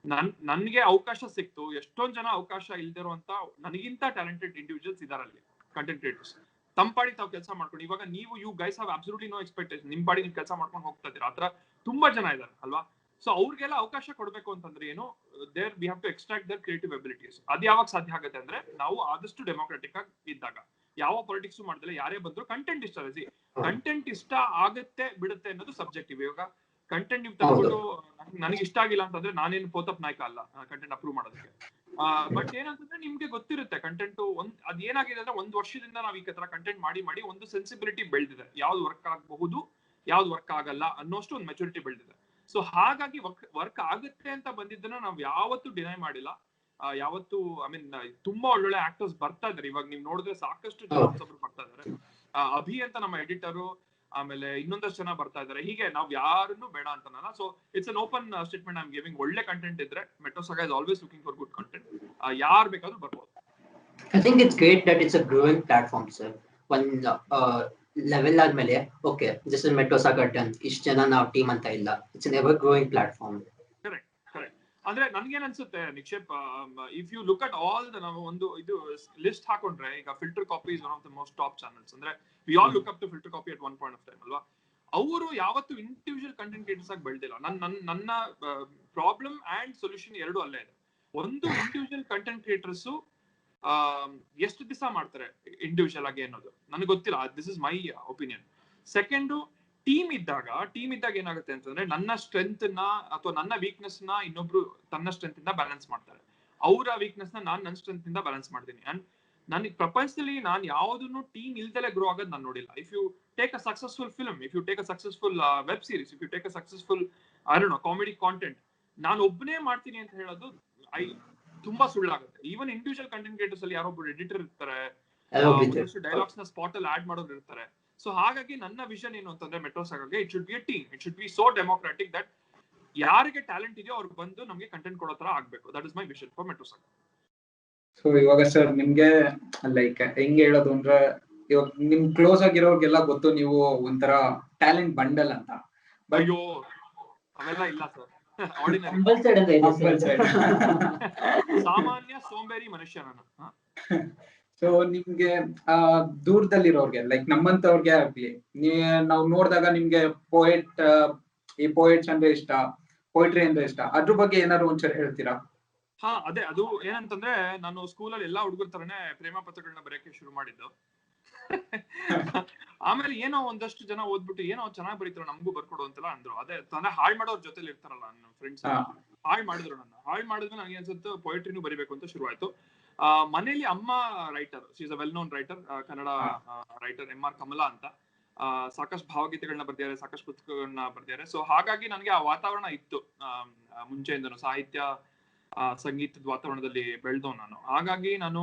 ನನ್ಗೆ ಅವಕಾಶ ಸಿಕ್ತು. ಎಷ್ಟೊಂದ್ ಜನ ಅವಕಾಶ ಇಲ್ದಿರುವಂತ ನನಗಿಂತ ಟ್ಯಾಲೆಂಟೆಡ್ ಇಂಡಿವಿಜುವಲ್ಸ್ ಇದಾರೆ ಅಲ್ಲಿ, ಕಂಟೆಂಟ್ ಕ್ರಿಯೇಟರ್ಸ್. ತಂಪಾಡಿ ತಾವು ಕೆಲಸ ಮಾಡ್ಕೊಂಡು, ಇವಾಗ ನೀವು you guys have absolutely no expectation, ನಿಮ್ ಪಾಡಿ ನೀವು ಕೆಲಸ ಮಾಡ್ಕೊಂಡು ಹೋಗ್ತಾ ಇದ್ದೀರಾ, ಆತರ ತುಂಬಾ ಜನ ಇದಾರೆ ಅಲ್ವಾ. ಸೊ ಅವ್ರಿಗೆಲ್ಲ ಅವಕಾಶ ಕೊಡ್ಬೇಕು ಅಂತಂದ್ರೆ ಏನು, there we have to extract their creative abilities. ಅದು ಯಾವಾಗ ಸಾಧ್ಯ ಆಗುತ್ತೆ ಅಂದ್ರೆ, ನಾವು ಆದಷ್ಟು ಡೆಮೋಕ್ರಾಟಿಕ್ ಆಗಿ ಇದ್ದಾಗ, ಯಾವ ಪಾಲಿಟಿಕ್ಸ್ ಮಾಡಿದ್ರೆ ಯಾರೇ ಬಂದ್ರು ಕಂಟೆಂಟ್ ಇಷ್ಟ ಅಲ್ಲ. ಕಂಟೆಂಟ್ ಇಷ್ಟ ಆಗುತ್ತೆ ಬಿಡುತ್ತೆ ಅನ್ನೋದು ಸಬ್ಜೆಕ್ಟಿವ್. ಇವಾಗ ಕಂಟೆಂಟ್ ನೀವು ತಂದ್ಬಿಟ್ಟು ನನಗೆ ಇಷ್ಟ ಆಗಿಲ್ಲ ಅಂತಂದ್ರೆ ನಾನೇನು ಪೋತಪ್ ನಾಯಕ ಅಲ್ಲ ಕಂಟೆಂಟ್ ಅಪ್ರೂವ್ ಮಾಡೋದಕ್ಕೆ. ಬಟ್ ಏನಂತಂದ್ರೆ ನಿಮ್ಗೆ ಗೊತ್ತಿರುತ್ತೆ ಕಂಟೆಂಟ್ ಅದೇನಾಗಿದೆ ಅಂದ್ರೆ, ಒಂದ್ ವರ್ಷದಿಂದ ನಾವ್ ಈ ತರ ಕಂಟೆಂಟ್ ಮಾಡಿ ಒಂದು ಸೆನ್ಸಿಬಿಲಿಟಿ ಬೆಳೆದಿದೆ, ಯಾವ್ದು ವರ್ಕ್ ಆಗಬಹುದು ಯಾವ್ದು ವರ್ಕ್ ಆಗಲ್ಲ ಅನ್ನೋಷ್ಟು ಒಂದು ಮೆಚುರಿಟಿ ಬೆಳೆದಿದೆ. ಸೊ ಹಾಗಾಗಿ ವರ್ಕ್ ಆಗುತ್ತೆ ಅಂತ ಬಂದಿದ್ದನ್ನ ನಾವ್ ಯಾವತ್ತೂ ಡಿನೈ ಮಾಡಿಲ್ಲ. ಯಾವತ್ತು ಐ ಮೀನ್ ತುಂಬಾ ಒಳ್ಳೊಳ್ಳೆ ಆಕ್ಟರ್ಸ್ ಬರ್ತಾ ಇದಾರೆ. ಇವಾಗ ನೀವು ನೋಡಿದ್ರೆ ಸಾಕಷ್ಟು ಜನ ಹೊಸಬ್ರು ಬರ್ತಾ ಇದಾರೆ. ಅಭಿ ಅಂತ ನಮ್ಮ ಎಡಿಟರು, ಆಮೇಲೆ ಇನ್ನೊಂದಷ್ಟು ಜನ ಬರ್ತಾ ಇದಾರೆ. ಹೀಗೆ ನಾವ್ ಯಾರನ್ನು ಬೇಡ ಅಂತನಲ್ಲ. So it's an open statement I am giving. ಒಳ್ಳೆ ಕಂಟೆಂಟ್ ಇದ್ರೆ Metro Saga is always looking for good content. ಯಾರು ಬೇಕಾದ್ರೂ ಬರ್ಬೋದು. I think it's great that it's a growing platform, sir. One level ಆದ್ಮೇಲೆ okay, this is Metro Saga done, ಇಷ್ಟು ಜನ ನಾವು team ಅಂತ ಇಲ್ಲ. It's an ever growing platform. Correct. ಅಂದ್ರೆ ನನ್ಗೇನ್ ಅನ್ಸುತ್ತೆ Nikshep, if you look at all ನಾವು ಒಂದು ಇದು ಲಿಸ್ಟ್ ಹಾಕೊಂಡ್ರೆ, ಈಗ filter coffee is one of the most top channels. ಅಂದ್ರೆ we all look up to filter coffee at one point of time ಅಲ್ವಾ. ಅವರು ಯಾವತ್ತು ಇಂಡಿವಿಜುವಲ್ ಕಂಟೆಂಟ್ ಕ್ರಿಯೇಟರ್ಸ್ ಆಗಿ ಬೆಳೆದಿಲ್ಲ. ನನ್ನ ಪ್ರಾಬ್ಲಮ್ ಅಂಡ್ ಸೊಲ್ಯೂಷನ್ ಎರಡು ಅಲ್ಲೇ ಇದೆ. ಒಂದು, ಇಂಡಿವಿಜುವಲ್ ಕಂಟೆಂಟ್ ಕ್ರಿಯೇಟರ್ಸ್ ಎಷ್ಟು ದಿವಸ ಮಾಡ್ತಾರೆ ಇಂಡಿವಿಜುವಲ್ ಆಗಿ ಅನ್ನೋದು ನನಗೆ ಗೊತ್ತಿಲ್ಲ. This is my opinion. Second, team ಇದ್ದಾಗ ಏನಾಗುತ್ತೆ ಅಂತಂದ್ರೆ, ನನ್ನ ಸ್ಟ್ರೆಂತ್ ನ ಅಥವಾ ನನ್ನ ವೀಕ್ನೆಸ್ ನ ಇನ್ನೊಬ್ರು ತನ್ನ ಸ್ಟ್ರೆಂತ್ ಇಂದ ಬ್ಯಾಲೆನ್ಸ್ ಮಾಡ್ತಾರೆ. ಅವರ ವೀಕ್ನೆಸ್ ನ ನಾನು ನನ್ನ ಸ್ಟ್ರೆಂತ್ ಇಂದ ಬ್ಯಾಲೆನ್ಸ್ ಮಾಡ್ತೀನಿ. ಅಂಡ್ ನನಗೆ ಪ್ರಪಂಚದಲ್ಲಿ ನಾನು ಯಾವ್ದನ್ನು ಟೀಮ್ ಇಲ್ದಲೆ ಗ್ರೋ ಆಗೋದು ನಾನು ನೋಡಿಲ್ಲ. If you take a successful film, if you take a successful web series, if you take a successful I don't know comedy content, ನಾನು ಒಬ್ಬನೇ ಮಾಡ್ತೀನಿ ಅಂತ ಹೇಳೋದು ತುಂಬಾ ಸುಳ್ಳಾಗುತ್ತೆ. ಈವನ್ ಇಂಡಿವಿಜುವಲ್ ಕಂಟೆಂಟ್ ಕ್ರಿಯೇಟರ್ಸ್ ಅಲ್ಲಿ ಯಾರೊಬ್ರು ಎಡಿಟರ್ ಇರ್ತಾರೆ, ಡೈಲಾಗ್ಸ್ ನ ಸ್ಪಾಟ್ ಅಲ್ಲಿ ಆಡ್ ಮಾಡೋರು ಇರ್ತಾರೆ. ಸೊ ಹಾಗಾಗಿ ನನ್ನ ವಿಷನ್ ಏನು ಅಂತಂದ್ರೆ, ಮೆಟ್ರೋ ಸಾಗಾಗೆ it should be a team, it should be so democratic that ಯಾರಿಗೆ ಟ್ಯಾಲೆಂಟ್ ಇದೆಯೋ ಅವ್ರಿಗೆ ಬಂದು ನಮಗೆ ಕಂಟೆಂಟ್ ಕೊಡೋ ತರ ಆಗ್ಬೇಕು. That is my vision for metro ಸಾಗಾ. So ಇವಾಗ ಸರ್ ನಿಮ್ಗೆ ಲೈಕ್ ಹೆಂಗ್ ಹೇಳೋದು ಅಂದ್ರೆ, ಇವಾಗ ನಿಮ್ ಕ್ಲೋಸ್ ಆಗಿರೋರ್ಗೆಲ್ಲ ಗೊತ್ತು ನೀವು ಒಂಥರ ಟ್ಯಾಲೆಂಟ್ ಬಂಡಲ್ ಅಂತ. ಅಯ್ಯೋ ಅವೆಲ್ಲ ಇಲ್ಲ ಸರ್. ಸಾಮಾನ್ಯ ಸೋಂಬೇರಿ ಮನುಷ್ಯ ನಾನು. ಸೊ ನಿಮ್ಗೆ ದೂರದಲ್ಲಿರೋರ್ಗೆ ಲೈಕ್ ನಮ್ಮಂತವ್ರಿಗೆ ಆಗ್ಲಿ, ನಾವು ನೋಡಿದಾಗ ನಿಮ್ಗೆ ಈ ಪೋಯೆಟ್ಸ್ ಅಂದ್ರೆ ಇಷ್ಟ, ಪೋಯಟ್ರಿ ಅಂದ್ರೆ ಇಷ್ಟ, ಅದ್ರ ಬಗ್ಗೆ ಏನಾದ್ರು ಒಂದ್ಸರಿ ಹೇಳ್ತೀರಾ? ಅದೇ ಅದು ಏನಂತಂದ್ರೆ, ನಾನು ಸ್ಕೂಲಲ್ಲಿ ಎಲ್ಲಾ ಹುಡುಗರ ತರನೇ ಪ್ರೇಮ ಪತ್ರಗಳನ್ನ ಬರೆಯಕ್ಕೆ ಶುರು ಮಾಡಿದ್ದು. ಆಮೇಲೆ ಏನೋ ಒಂದಷ್ಟು ಜನ ಓದ್ಬಿಟ್ಟು ಏನೋ ಚೆನ್ನಾಗಿ ಬರೀತಾರೆ ನಮಗೂ ಬರ್ಕೊಡು ಅಂತೆಲ್ಲ ಅಂದ್ರು. ಅದೇ ತಾನೇ ಹಾಳ್ ಮಾಡೋರ್ ಜೊತೆಲಿ ಇರ್ತಾರಲ್ಲ ನನ್ನ ಫ್ರೆಂಡ್ಸ್, ಹಾಳ್ ಮಾಡಿದ್ರು. ಹಾಳ್ ಮಾಡಿದ್ಮೇಲೆ ನನಗೆ ಅನ್ಸುತ್ತೆ ಪೊಯೆಟ್ರಿನೂ ಬರಿಬೇಕು ಅಂತ ಶುರು ಆಯ್ತು. ಮನೇಲಿ ಅಮ್ಮ writer, she is a well known writer, Kannada writer M R Kamala ಅಂತ. ಸಾಕಷ್ಟು ಭಾವಗೀತೆಗಳನ್ನ ಬರ್ದಿದ್ದಾರೆ, ಸಾಕಷ್ಟು ಪುಸ್ತಕಗಳನ್ನ ಬರ್ದಿದ್ದಾರೆ. ಸೊ ಹಾಗಾಗಿ ನನಗೆ ಆ ವಾತಾವರಣ ಇತ್ತು ಮುಂಚೆಯಿಂದನು, ಸಾಹಿತ್ಯ ಸಂಗೀತದ ವಾತಾವರಣದಲ್ಲಿ ಬೆಳೆದವ್ ನಾನು. ಹಾಗಾಗಿ ನಾನು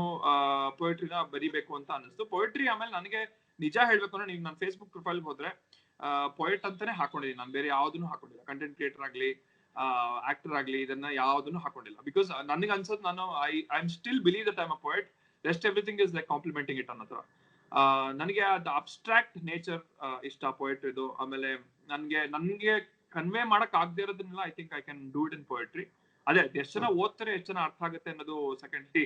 ಪೊಯೆಟ್ರಿನ ಬರಿಬೇಕು ಅಂತ ಅನಿಸ್ತು. ಪೊಯೆಟ್ರಿ ಆಮೇಲೆ ನನಗೆ ನಿಜ ಹೇಳ್ಬೇಕು ಅಂದ್ರೆ, ನೀವು ನನ್ನ ಫೇಸ್ಬುಕ್ ಪ್ರೊಫೈಲ್ ಹೋದ್ರೆ ಪೊಯೆಟ್ ಅಂತಾನೆ ಹಾಕೊಂಡಿದ್ದೀನಿ ನಾನು, ಬೇರೆ ಯಾವ್ದನ್ನು ಹಾಕೊಂಡಿಲ್ಲ. ಕಂಟೆಂಟ್ ಕ್ರಿಯೇಟರ್ ಆಗ್ಲಿ ಆಕ್ಟರ್ ಆಗ್ಲಿ ಇದನ್ನ ಯಾವ್ದನ್ನು ಹಾಕೊಂಡಿಲ್ಲ. ಬಿಕಾಸ್ ನನಗೆ ಅನ್ಸೋದು, ನಾನು I am still believe that I am a poet, rest everything is like complementing it ಅನ್ನೋ ತರ. ನನಗೆ ಅದು ಅಬ್ಸ್ಟ್ರಾಕ್ಟ್ ನೇಚರ್ ಇಷ್ಟ ಪೊಯೆಟ್ರಿದು. ಆಮೇಲೆ ನನ್ಗೆ ಕನ್ವೆ ಮಾಡಕ್ ಆಗದೆ ಇರೋದನ್ನೆಲ್ಲ I think I can do it in poetry. ಅದೇ ಎಷ್ಟು ಜನ ಓದ್ತಾರೆ, ಎಷ್ಟು ಜನ ಅರ್ಥ ಆಗುತ್ತೆ ಅನ್ನೋದು secondary.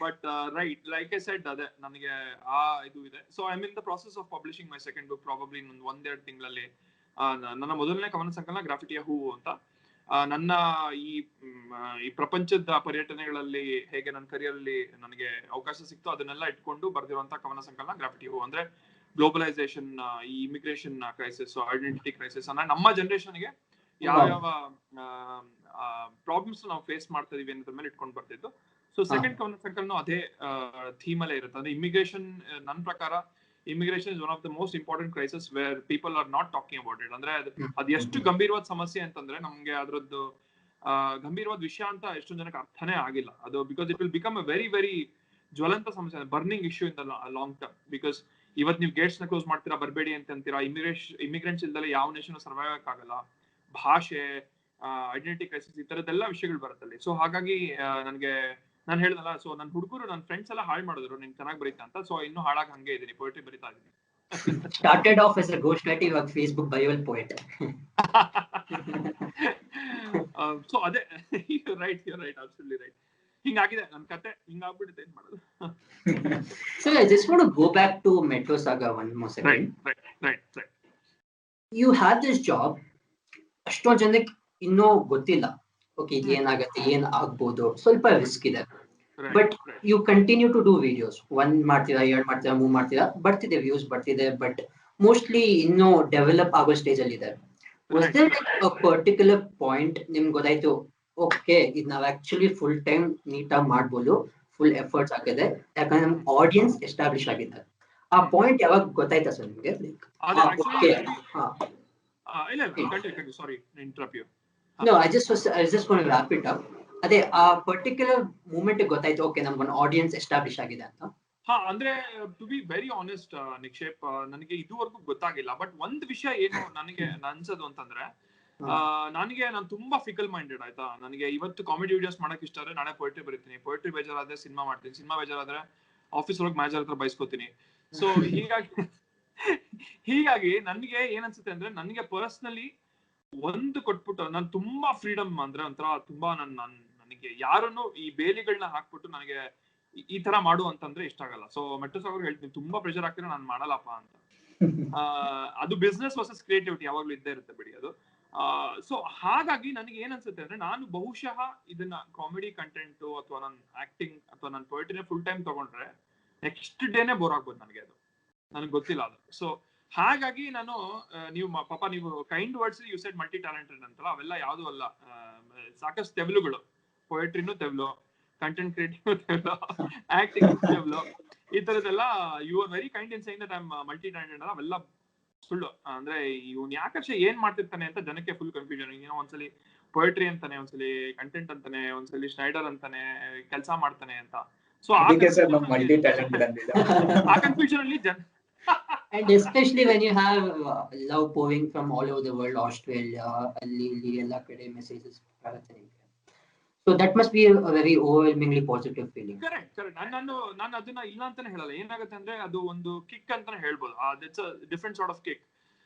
But right, like I said, ಅದೇ ನನಗೆ ಇದು ಇದೆ. So I am in the process of publishing my second book, probably ಒಂದೆರಡು ತಿಂಗಳಲ್ಲಿ. ನನ್ನ ಮೊದಲನೇ ಕವನ ಸಂಕಲನ ಗ್ರಾಫಿಟಿಯ ಹೂವು ಅಂತ. ನನ್ನ ಈ ಪ್ರಪಂಚದ ಪರ್ಯಟನೆಗಳಲ್ಲಿ ಹೇಗೆ ನನ್ನ ಕರಿಯರ್ ಅಲ್ಲಿ ನನಗೆ ಅವಕಾಶ ಸಿಕ್ತು ಅದನ್ನೆಲ್ಲ ಇಟ್ಕೊಂಡು ಬರ್ದಿರುವಂತ ಕವನ ಸಂಕಲನ ಗ್ರಾಫಿಟಿ ಹೂವು. ಅಂದ್ರೆ ಗ್ಲೋಬಲೈಸೇಷನ್, ಈ ಇಮಿಗ್ರೇಷನ್ ಕ್ರೈಸಿಸ್, ಐಡೆಂಟಿಟಿ ಕ್ರೈಸಿಸ್, ಅಂದ್ರೆ ನಮ್ಮ ಜನರೇಷನ್ಗೆ ಯಾವ ಪ್ರಾಬ್ಲಮ್ಸ್ ನಾವು ಫೇಸ್ ಮಾಡ್ತಾ ಇದೀವಿ ಅನ್ನೋದ್ರ ಮೇಲೆ ಇಟ್ಕೊಂಡು ಬರ್ತಿದ್ದು. ಸೊ ಸೆಕೆಂಡ್ ಕವನ ಸಂಕಲನ ಅದೇ ಥೀಮ್ ಅಲ್ಲೇ ಇರುತ್ತೆ. ಅಂದ್ರೆ ಇಮಿಗ್ರೇಷನ್, ನನ್ನ ಪ್ರಕಾರ immigration is one of the most important crisis where people are not talking about it. ಅಂದ್ರೆ ಅದು ಎಷ್ಟು ಗಂಭೀರವಾದ ಸಮಸ್ಯೆ ಅಂತಂದ್ರೆ, ನಮ್ಗೆ ಅದ್ರದ್ದು ಗಂಭೀರವಾದ ವಿಷಯ ಅಂತ ಎಷ್ಟೊಂದು ಜನಕ್ಕೆ ಅರ್ಥನೇ ಆಗಿಲ್ಲ ಅದು. Because it will become a very very ಜ್ವಲಂತ ಸಮಸ್ಯೆ, burning issue in the long term. Because ಇವತ್ತು ನೀವು ಗೇಟ್ಸ್ ನ ಕ್ಲೋಸ್ ಮಾಡ್ತೀರಾ, ಬರಬೇಡಿ ಅಂತ ಅಂತೀರಾ. ಇಮಿಗ್ರೆಂಟ್ಸ್ ಇಲ್ದಲೆ ಯಾವ ನೇಷನ್ ಸರ್ವೈವ್ ಆಗಲ್ಲ. ಭಾಷೆ, ಐಡೆಂಟಿಟಿ ಕ್ರೈಸಿಸ್ ಈ ತರದೆಲ್ಲ ವಿಷಯಗಳು ಬರುತ್ತಲ್ಲಿ. ಸೊ ಹಾಗಾಗಿ ನನಗೆ ನಾನು ಹೇಳ್ದಲ್ಲ, ಸೊ ನನ್ನ ಹುಡುಗರು ನನ್ನ ಫ್ರೆಂಡ್ಸ್ ಎಲ್ಲ ಹಾಳು ಮಾಡಿದ್ರು ನೀನ್ ಚೆನ್ನಾಗಿ ಬರೀತಾ ಅಂತ. ಸೊ ಇನ್ನೂ ಹಾಳಾಗಿ ಹಂಗೆ ಇದೀನಿ, ಪೊಯೆಟ್ರಿ ಬರೀತಾ ಇದೀನಿ. Started off as a ghostwriter, ಇವಾಗ Facebook bio poet. ಸೊ ಅದೇ ರೈಟ್ ಅಬ್ಸಲ್ಯೂಟ್ಲಿ ರೈಟ್. ಹಿಂಗಾಗಿದೆ ನನ್ನ ಕತೆ, ಹಿಂಗಾಗ್ಬಿಡುತ್ತೆ, ಏನ್ ಮಾಡೋದು. So I just want to go back to Metro Saga one more second. Right. You have this job, ಅಷ್ಟೊಂದು ಜನಕ್ಕೆ ಇನ್ನೂ ಗೊತ್ತಿಲ್ಲ ಓಕೆ ಏನಾಗತ್ತೆ ಏನ್ ಆಗ್ಬೋದು, ಸ್ವಲ್ಪ ರಿಸ್ಕ್ ಇದೆ. But you continue to do videos, 1 ಮಾಡ್ತೀರಾ 2 ಮಾಡ್ತೀರಾ 3 ಮಾಡ್ತೀರಾ, ಬರ್ತಿದೆ ವ್ಯೂಸ್ ಬರ್ತಿದೆ, ಬಟ್ ಮೋಸ್ಟ್ಲಿ ಇನ್ನೂ ಡೆವಲಪ್ ಆಗೋ ಸ್ಟೇಜ್ ಅಲ್ಲಿ ಇದೆ. Was there a particular point ನಿಮ್ಗೆ ಗೊತ್ತಾಯ್ತು ಓಕೆ ಇದು ನಾವು ಆಕ್ಚುಲಿ ಫುಲ್ ಟೈಮ್ ನೀಟಾಗಿ ಮಾಡ್ಬೋದು, ಫುಲ್ ಎಫರ್ಟ್ಸ್ ಆಗಿದೆ, ಯಾಕಂದ್ರೆ ನಮ್ ಆಡಿಯನ್ಸ್ ಎಸ್ಟಾಬ್ಲಿಷ್ ಆಗಿದೆ. ಆ ಪಾಯಿಂಟ್ ಯಾವಾಗ ಗೊತ್ತಾಯ್ತಾ ಸರ್ ನಿಮ್ಗೆ? Sorry interrupt you. No, I just want to wrap it up. ಅದೇ ಆ ಪರ್ಟಿಕ್ಯುಲರ್ ಮೂಮೆಂಟ್ ಗೊತ್ತಾಯ್ತು ಓಕೆ ನಮ್ಗೆ ಒಂದು ಆಡಿಯನ್ಸ್ ಎಸ್ಟಾಬ್ಲಿಷ್ ಆಗಿದೆ ಅಂತ. ಅಂದ್ರೆ ಟು ಬಿ ವೆರಿ ಆನೆಸ್ಟ್ ನಿಕ್ಷೇಪ್, ನನಗೆ ಇದುವರೆಗೂ ಗೊತ್ತಾಗಿಲ್ಲ. ಬಟ್ ಒಂದ್ ವಿಷಯ ಏನು ನನಗೆ ಅನ್ಸೋದು ಅಂತಂದ್ರೆ, ನಾನು ತುಂಬಾ ಫಿಕಲ್ ಮೈಂಡೆಡ್ ಆಯ್ತಾ. ನನಗೆ ಇವತ್ತು ಕಾಮಿಡಿ ವಿಡಿಯೋಸ್ ಮಾಡಕ್ ಇಷ್ಟ ಆದ್ರೆ ನಾಳೆ ಪೊಯೆಟ್ರಿ ಬರೀತೀನಿ, ಪೊಯೆಟ್ರಿ ಬೇಜಾರಾದ್ರೆ ಸಿನಿಮಾ ಮಾಡ್ತೀನಿ, ಸಿನಿಮಾ ಬೇಜಾರಾದ್ರೆ ಆಫೀಸ್ ಒಳಗೆ ಮ್ಯಾನೇಜರ್ ಹತ್ರ ಬೈಸ್ಕೋತೀನಿ. ಸೊ ಹೀಗಾಗಿ ನನಗೆ ಏನನ್ಸುತ್ತೆ ಅಂದ್ರೆ, ನನಗೆ ಪರ್ಸನಲಿ ಒಂದು ಕೊಟ್ಬಿಟ್ಟು ನಾನು ತುಂಬಾ ಫ್ರೀಡಮ್ ಅಂದ್ರೆ ಒಂಥರ ತುಂಬಾ ನನಗೆ ಯಾರನ್ನು ಈ ಬೇಲಿಗಳನ್ನ ಹಾಕ್ಬಿಟ್ಟು ನನಗೆ ಈ ತರ ಮಾಡು ಅಂತಂದ್ರೆ ಇಷ್ಟ ಆಗಲ್ಲ. ಸೊ ಮೆಟ್ರೋ ಸಾಗರ್ ಹೇಳ್ತೀನಿ, ತುಂಬಾ ಪ್ರೆಷರ್ ಆಗ್ತಿರೋ ನಾನು ಮಾಡಲ್ಲಪ್ಪ ಅಂತ. ಅದು ಬಿಸ್ನೆಸ್ ವರ್ಸಸ್ ಕ್ರಿಯೇಟಿವಿಟಿ ಯಾವಾಗ್ಲೂ ಇದ್ದೇ ಇರುತ್ತೆ ಬಿಡಿ ಅದು. ಸೊ ಹಾಗಾಗಿ ನನಗೆ ಏನ್ ಅನ್ಸುತ್ತೆ ಅಂದ್ರೆ, ನಾನು ಬಹುಶಃ ಇದನ್ನ ಕಾಮಿಡಿ ಕಂಟೆಂಟ್ ಅಥವಾ ನನ್ನ ಆಕ್ಟಿಂಗ್ ಅಥವಾ ನನ್ನ ಪೊಯೆಟ್ರಿನ ಫುಲ್ ಟೈಮ್ ತಗೊಂಡ್ರೆ ನೆಕ್ಸ್ಟ್ ಡೇನೆ ಬೋರ್ ಆಗ್ಬೋದು ನನಗೆ, ಅದು ನನಗೆ ಗೊತ್ತಿಲ್ಲ ಅದು. ಸೊ ಹಾಗಾಗಿ ನಾನು ನೀವು kind words you said multi talented ಅಂತಲ್ಲ, ಅವೆಲ್ಲ ಯಾವ್ದು ಅಲ್ಲ. ಸಾಕಷ್ಟು ತೆವಲುಗಳು, ಪೊಯೆಟ್ರಿನೂ ತೆವಲು, ಕಂಟೆಂಟ್ ಕ್ರಿಯೇಟಿವ್ ತೆವಲು, ಆಕ್ಟಿಂಗ್ ತೆವಲು, ಈ ತರದೆಲ್ಲ. You are very kind in saying that I am multi talented ಅಲ್ಲ, ಅವೆಲ್ಲ ಸುಳ್ಳು. ಅಂದ್ರೆ ಇವ್ನು ಯಾಕರ್ಷೆ ಏನ್ ಮಾಡ್ತಿರ್ತಾನೆ ಅಂತ ಜನಕ್ಕೆ ಫುಲ್ ಕನ್ಫ್ಯೂಷನ್. ಏನೋ ಒಂದ್ಸಲಿ ಪೊಯೆಟ್ರಿ ಅಂತಾನೆ, ಒಂದ್ಸಲಿ ಕಂಟೆಂಟ್ ಅಂತಾನೆ, ಒಂದ್ಸಲಿ ಸ್ನೈಡರ್ ಅಂತಾನೆ, ಕೆಲಸ ಮಾಡ್ತಾನೆ ಅಂತ. ಸೊ ಆ ಕನ್ಫ್ಯೂಷನ್ ಅಲ್ಲಿ And especially when you have love pouring from all over the world, Australia, ಅಲ್ಲಿ ಎಲ್ಲ ಕಡೆ messages ಬರುತ್ತೆ ನಿಮಗೆ. So that must be a very overwhelmingly positive feeling. Correct. ನಾನು ಅದನ್ನ ಇಲ್ಲ ಅಂತಾನೆ ಹೇಳಲ್ಲ. ಏನಾಗುತ್ತೆ ಅಂದ್ರೆ, ಅದು ಒಂದು ಕಿಕ್ ಅಂತಾನೆ ಹೇಳ್ಬೋದು. That's a different sort of kick.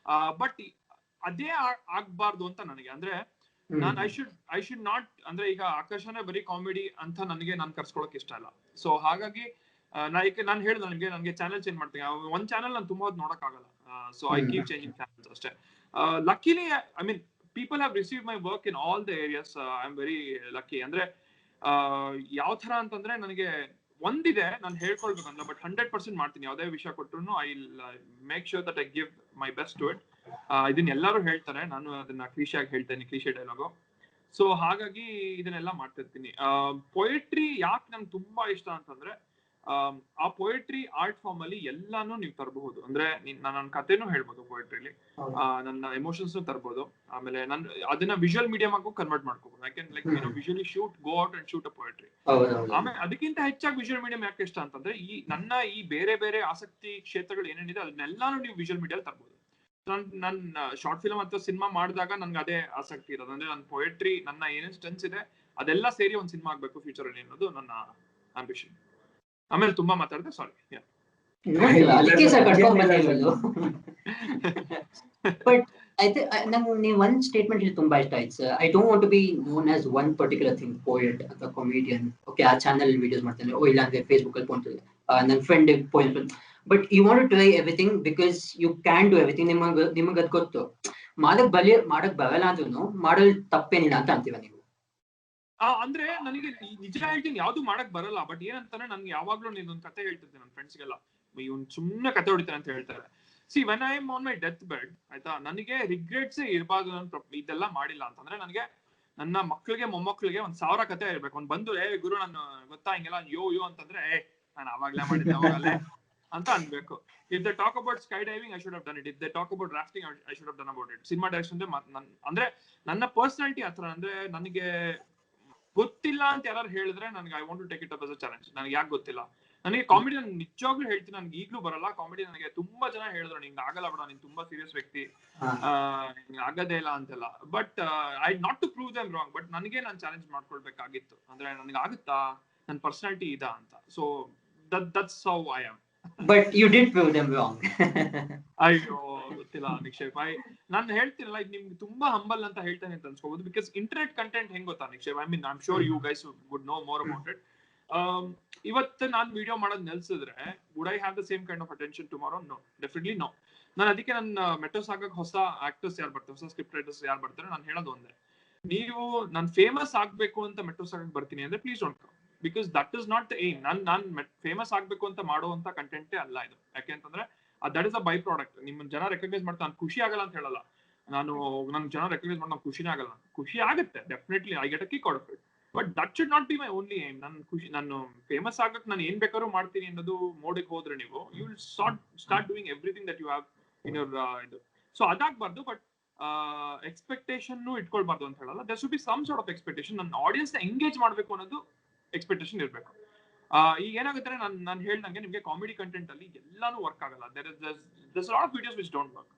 But ಅದೇ ಆಗ್ಬಾರ್ದು ಅಂತ ನನಗೆ. ಅಂದ್ರೆ ನಾನು ಐ ಶುಡ್ ನಾಟ್, ಅಂದ್ರೆ ಈಗ ಆಕರ್ಷಣೆ ಬರೀ ಕಾಮಿಡಿ ಅಂತ ನಾನು ಕರ್ಸ್ಕೊಳಕ್ ಇಷ್ಟ ಇಲ್ಲ. ಸೊ ಹಾಗಾಗಿ ನಾನು ಹೇಳ್ದೆ ನನಗೆ ಚಾನೆಲ್ ಚೇಂಜ್ ಮಾಡ್ತೀನಿ. ಒಂದ್ ಚಾನೆಲ್ ನಾನು ತುಂಬಾ ಹೊತ್ತು ನೋಡಕ್ ಆಗಲ್ಲ. So I keep changing channels ಅಷ್ಟೇ. Luckily I mean people have received my work in all the areas. I'm very lucky. ಅಂದ್ರೆ ಯಾವ ತರ ಅಂತಂದ್ರೆ, ನನಗೆ ಒಂದಿದೆ ನಾನು ಹೇಳ್ಕೊಳ್ಬೇಕಂತ, ಬಟ್ 100% ಮಾಡ್ತೀನಿ. ಯಾವುದೇ ವಿಷಯ ಕೊಟ್ಟರು I make sure that I give my best to it. ಇದನ್ನ ಎಲ್ಲರೂ ಹೇಳ್ತಾರೆ, ನಾನು ಅದನ್ನ ಕ್ಲೀಶೆಯಾಗಿ ಹೇಳ್ತೇನೆ, ಕ್ಲೀಶೆ ಡೈಲಾಗು. ಸೊ ಹಾಗಾಗಿ ಇದನ್ನೆಲ್ಲ ಮಾಡ್ತಿರ್ತೀನಿ. ಪೊಯೆಟ್ರಿ ಯಾಕೆ ನಂಗೆ ತುಂಬಾ ಇಷ್ಟ ಅಂತಂದ್ರೆ, ಆ ಪೊಯೆಟ್ರಿ ಆರ್ಟ್ ಫಾರ್ಮ್ ಅಲ್ಲಿ ಎಲ್ಲಾನು ನೀವು ತರಬಹುದು. ಅಂದ್ರೆ ನನ್ನ ಕಥೆನೂ ಹೇಳ್ಬೋದು ಪೊಯೆಟ್ರಿಲಿ, ನನ್ನ ಎಮೋಷನ್ಸ್ ತರಬಹುದು. ಆಮೇಲೆ ನಾನು ಅದನ್ನ ವಿಜುವಲ್ ಮೀಡಿಯಂ ಆಗೂ ಕನ್ವರ್ಟ್ ಮಾಡ್ಕೋಬಹುದು. I can like visually shoot, go out and shoot a poetry. ಆಮೇಲೆ ಅದಕ್ಕಿಂತ ಹೆಚ್ಚಾಗಿ ವಿಜುವಲ್ ಮೀಡಿಯಂ ಯಾಕೆ ಇಷ್ಟ ಅಂತಂದ್ರೆ, ನನ್ನ ಈ ಬೇರೆ ಬೇರೆ ಆಸಕ್ತಿ ಕ್ಷೇತ್ರಗಳು ಏನೇನಿದೆ ಅದನ್ನೆಲ್ಲಾನು ನೀವು ವಿಜುವಲ್ ಮೀಡಿಯಲ್ಲಿ ತರಬಹುದು. ನನ್ನ ಶಾರ್ಟ್ ಫಿಲ್ಮ್ ಅಥವಾ ಸಿನಿಮಾ ಮಾಡಿದಾಗ ನನ್ಗೆ ಅದೇ ಆಸಕ್ತಿ ಇರೋದು. ಅಂದ್ರೆ ನನ್ನ ಪೊಯೆಟ್ರಿ, ನನ್ನ ಏನೇನು ಸ್ಟೆನ್ಸ್ ಇದೆ ಅದೆಲ್ಲ ಸೇರಿ ಒಂದು ಸಿನಿಮಾ ಆಗ್ಬೇಕು ಫ್ಯೂಚರ್ ಅಲ್ಲಿ ಅನ್ನೋದು ನನ್ನ ಆಂಬಿಷನ್. ಆಮೇಲೆ ತುಂಬಾ ಮಾತಾಡಿದೆ, ಸಾರಿ. ಬಟ್ ನಂಗೆ ಒಂದ್ ಸ್ಟೇಟ್ಮೆಂಟ್ ಇಲ್ಲಿ ತುಂಬಾ ಇಷ್ಟ ಆಯ್ತು sir. I don't want to be known as one particular thing, poet ಅಥವಾ ಕಾಮಿಡಿಯನ್. ಓಕೆ, ಆ ಚಾನಲ್ ವಿಡಿಯೋಸ್ ಮಾಡ್ತಾನೆ, ಇಲ್ಲ ಅಂದ್ರೆ ಫೇಸ್ಬುಕ್ ಅಲ್ಲಿ ಪೋಸ್ಟ್ ನನ್ನ friend poet. But you want to try everything because you can do everything. ನಿಮಗೆ ಅದು ಗೊತ್ತು, ಮಾಡಕ್ ಬರಲ್ಲ ಅಂದ್ರೂ ಮಾಡಲ್ ತಪ್ಪೇನಿಲ್ಲ ಅಂತ ಅಂತೀವ ನೀವು. ಅಂದ್ರೆ ನನಗೆ ನಿಜ ಹೇಳ್ತೀನಿ, ಯಾವ್ದು ಮಾಡಕ್ ಬರಲ್ಲ. ಬಟ್ ಏನಂತಾನೆ, ನನ್ಗೆ ಯಾವಾಗ್ಲೂ ನೀನೊಂದು ಕತೆ ಹೇಳ್ತಿದ್ದೆ ನನ್ನ ಫ್ರೆಂಡ್ಸ್ಗೆಲ್ಲ, ಇವ್ನು ಸುಮ್ನೆ ಕತೆ ಹೊಡಿತಾನೆ ಅಂತ ಹೇಳ್ತಾರೆ. See when I am on my death bed, ಆಯ್ತಾ, ನನಗೆ ರಿಗ್ರೆಟ್ಸ್ ಇರಬಾರ್ದು. ನಾನು ಇದೆಲ್ಲ ಮಾಡಿಲ್ಲ ಅಂತಂದ್ರೆ, ನನಗೆ ನನ್ನ ಮಕ್ಳಿಗೆ ಮೊಮ್ಮಕ್ಳಿಗೆ 1000 ಕತೆ ಇರ್ಬೇಕು. ಅವ್ನು ಬಂದು ಗುರು ನಾನು ಗೊತ್ತಾ ಹಿಂಗೆಲ್ಲ ಯೋ ಅಂತಂದ್ರೆ, ನಾನು ಅವಾಗ್ಲೇ ಮಾಡಿದ್ದೆ ಅವಾಗಲ್ಲೇ ಅಂತ ಅನ್ಬೇಕು. If they talk about sky diving, I should have done it. If they talk about rafting, I should have done about it. Cinema direction ಅಂದ್ರೆ ನನ್ನ ಪರ್ಸನಾಲಿಟಿ ಹತ್ರ. ಅಂದ್ರೆ ನನಗೆ ಗೊತ್ತಿಲ್ಲ ಅಂತ ಯಾರು ಹೇಳಿದ್ರೆ, ನನಗೆ I want to take it up as a challenge. ನನಗೆ ಯಾಕೆ ಗೊತ್ತಿಲ್ಲ, ನನಗೆ ಕಾಮಿಡಿ ನಾನು ನಿಜವಾಗ್ಲೂ ಹೇಳ್ತೀನಿ, ನನ್ಗೆ ಈಗ್ಲೂ ಬರಲ್ಲ ಕಾಮಿಡಿ. ನನಗೆ ತುಂಬಾ ಜನ ಹೇಳಿದ್ರು ನಿಂಗೆ ಆಗಲ್ಲ ಬಿಡ, ನೀನ್ ತುಂಬಾ ಸೀರಿಯಸ್ ವ್ಯಕ್ತಿ, ಆಗದೇ ಇಲ್ಲ ಅಂತೆಲ್ಲ. But I not to prove them wrong, but ನನಗೆ ನಾನು ಚಾಲೆಂಜ್ ಮಾಡ್ಕೊಳ್ಬೇಕಾಗಿತ್ತು. ಅಂದ್ರೆ ನನಗೆ ಆಗುತ್ತಾ, ನನ್ನ ಪರ್ಸನಾಲಿಟಿ ಇದಾ ಅಂತ. So that's how I am. But you did prove them wrong. ಅಯ್ಯೋ ಗೊತ್ತಿಲ್ಲ ನಿಕ್ಷೇಪ್. ನಾನು ಹೇಳ್ತೀನಲ್ಲ, ಇದು ನಿಮ್ಗೆ ತುಂಬಾ ಹಂಬಲ್ ಅಂತ ಹೇಳ್ತೇನೆ ಅಂತ ಅನ್ಸ್ಕೋಬಹುದು. ಬಿಕಾಸ್ ಇಂಟರ್ನೆಟ್ ಕಂಟೆಂಟ್ ಹೆಂಗ್ ಗೊತ್ತಾ Nikshep, I mean I am sure you guys would know more about it. ಇವತ್ತು ನಾನು ವಿಡಿಯೋ ಮಾಡೋದ್ ನಿಲ್ಸಿದ್ರೆ would I have the same kind of attention tomorrow? No, definitely no. ನಾನು ಅದಕ್ಕೆ ನನ್ನ ಮೆಟ್ರೋಸ್ ಆಗಕ್ಕೆ ಹೊಸ ಆಕ್ಟರ್ಸ್ ಯಾರು ಬರ್ತಾರೆ, ಹೊಸ ಸ್ಕ್ರಿಪ್ಟ್ ರೈಟರ್ಸ್ ಯಾರು ಬರ್ತಾರೆ, ನಾನು ಹೇಳೋದು ಒಂದೇ, ನೀವು ನಾನು ಫೇಮಸ್ ಆಗ್ಬೇಕು ಅಂತ ಮೆಟ್ರೋಸ್ ಆಗಕ್ಕೆ ಬರ್ತೀನಿ ಅಂದ್ರೆ please don't come. Because that is not the aim. ನಾನ್ ಫೇಮಸ್ ಆಗ್ಬೇಕು ಅಂತ ಮಾಡುವಂತ ಕಂಟೆಂಟೇ ಅಲ್ಲ ಇದು. ಯಾಕೆ ಅಂತಂದ್ರೆ that is a byproduct. ನಿಮ್ಮ ಜನ ರೆಕಗ್ನೈಸ್ ಮಾಡ್ತಾ, ನಾನು ಖುಷಿ ಆಗಲ್ಲ ಅಂತ ಹೇಳಲ್ಲ, ನನ್ ಜನ ರೆಕಗ್ನೈಸ್ ಮಾಡಿ ನಾನು ಖುಷಿನೇ ಆಗಲ್ಲ. ಖುಷಿ ಆಗುತ್ತೆ definitely, I get a kick out of it. But that should not be my only aim. ನಾನು ಫೇಮಸ್ ಆಗಕ್ಕೆ ನಾನು ಏನ್ ಬೇಕಾದ್ರೂ ಮಾಡ್ತೀನಿ ಅನ್ನೋದು ಮೋಡಿಗೆ ಹೋದ್ರೆ ನೀವು you will start doing everything that you have in your ಇದು. ಸೊ ಅದಾಗಬಾರ್ದು. ಬಟ್ ಎಕ್ಸ್ಪೆಕ್ಟೇಷನ್ ಇಟ್ಕೊಳ್ಬಾರ್ದು ಅಂತ ಹೇಳಲ್ಲ. There should be some sort of expectation. ನನ್ನ ಆಡಿಯನ್ಸ್ ನ ಎಂಗೇಜ್ ಮಾಡ್ಬೇಕು ಅನ್ನೋದು ಎಕ್ಸ್ಪೆಕ್ಟೇಷನ್ ಇರಬೇಕು. ಈಗ ಏನಾಗುತ್ತೆ, ನಾನು ಹೇಳ್ದಂಗೆ ನಿಮಗೆ ಕಾಮಿಡಿ ಕಂಟೆಂಟ್ ಅಲ್ಲಿ ಎಲ್ಲಾನು ವರ್ಕ್ ಆಗಲ್ಲ. there's a lot of videos which don't work.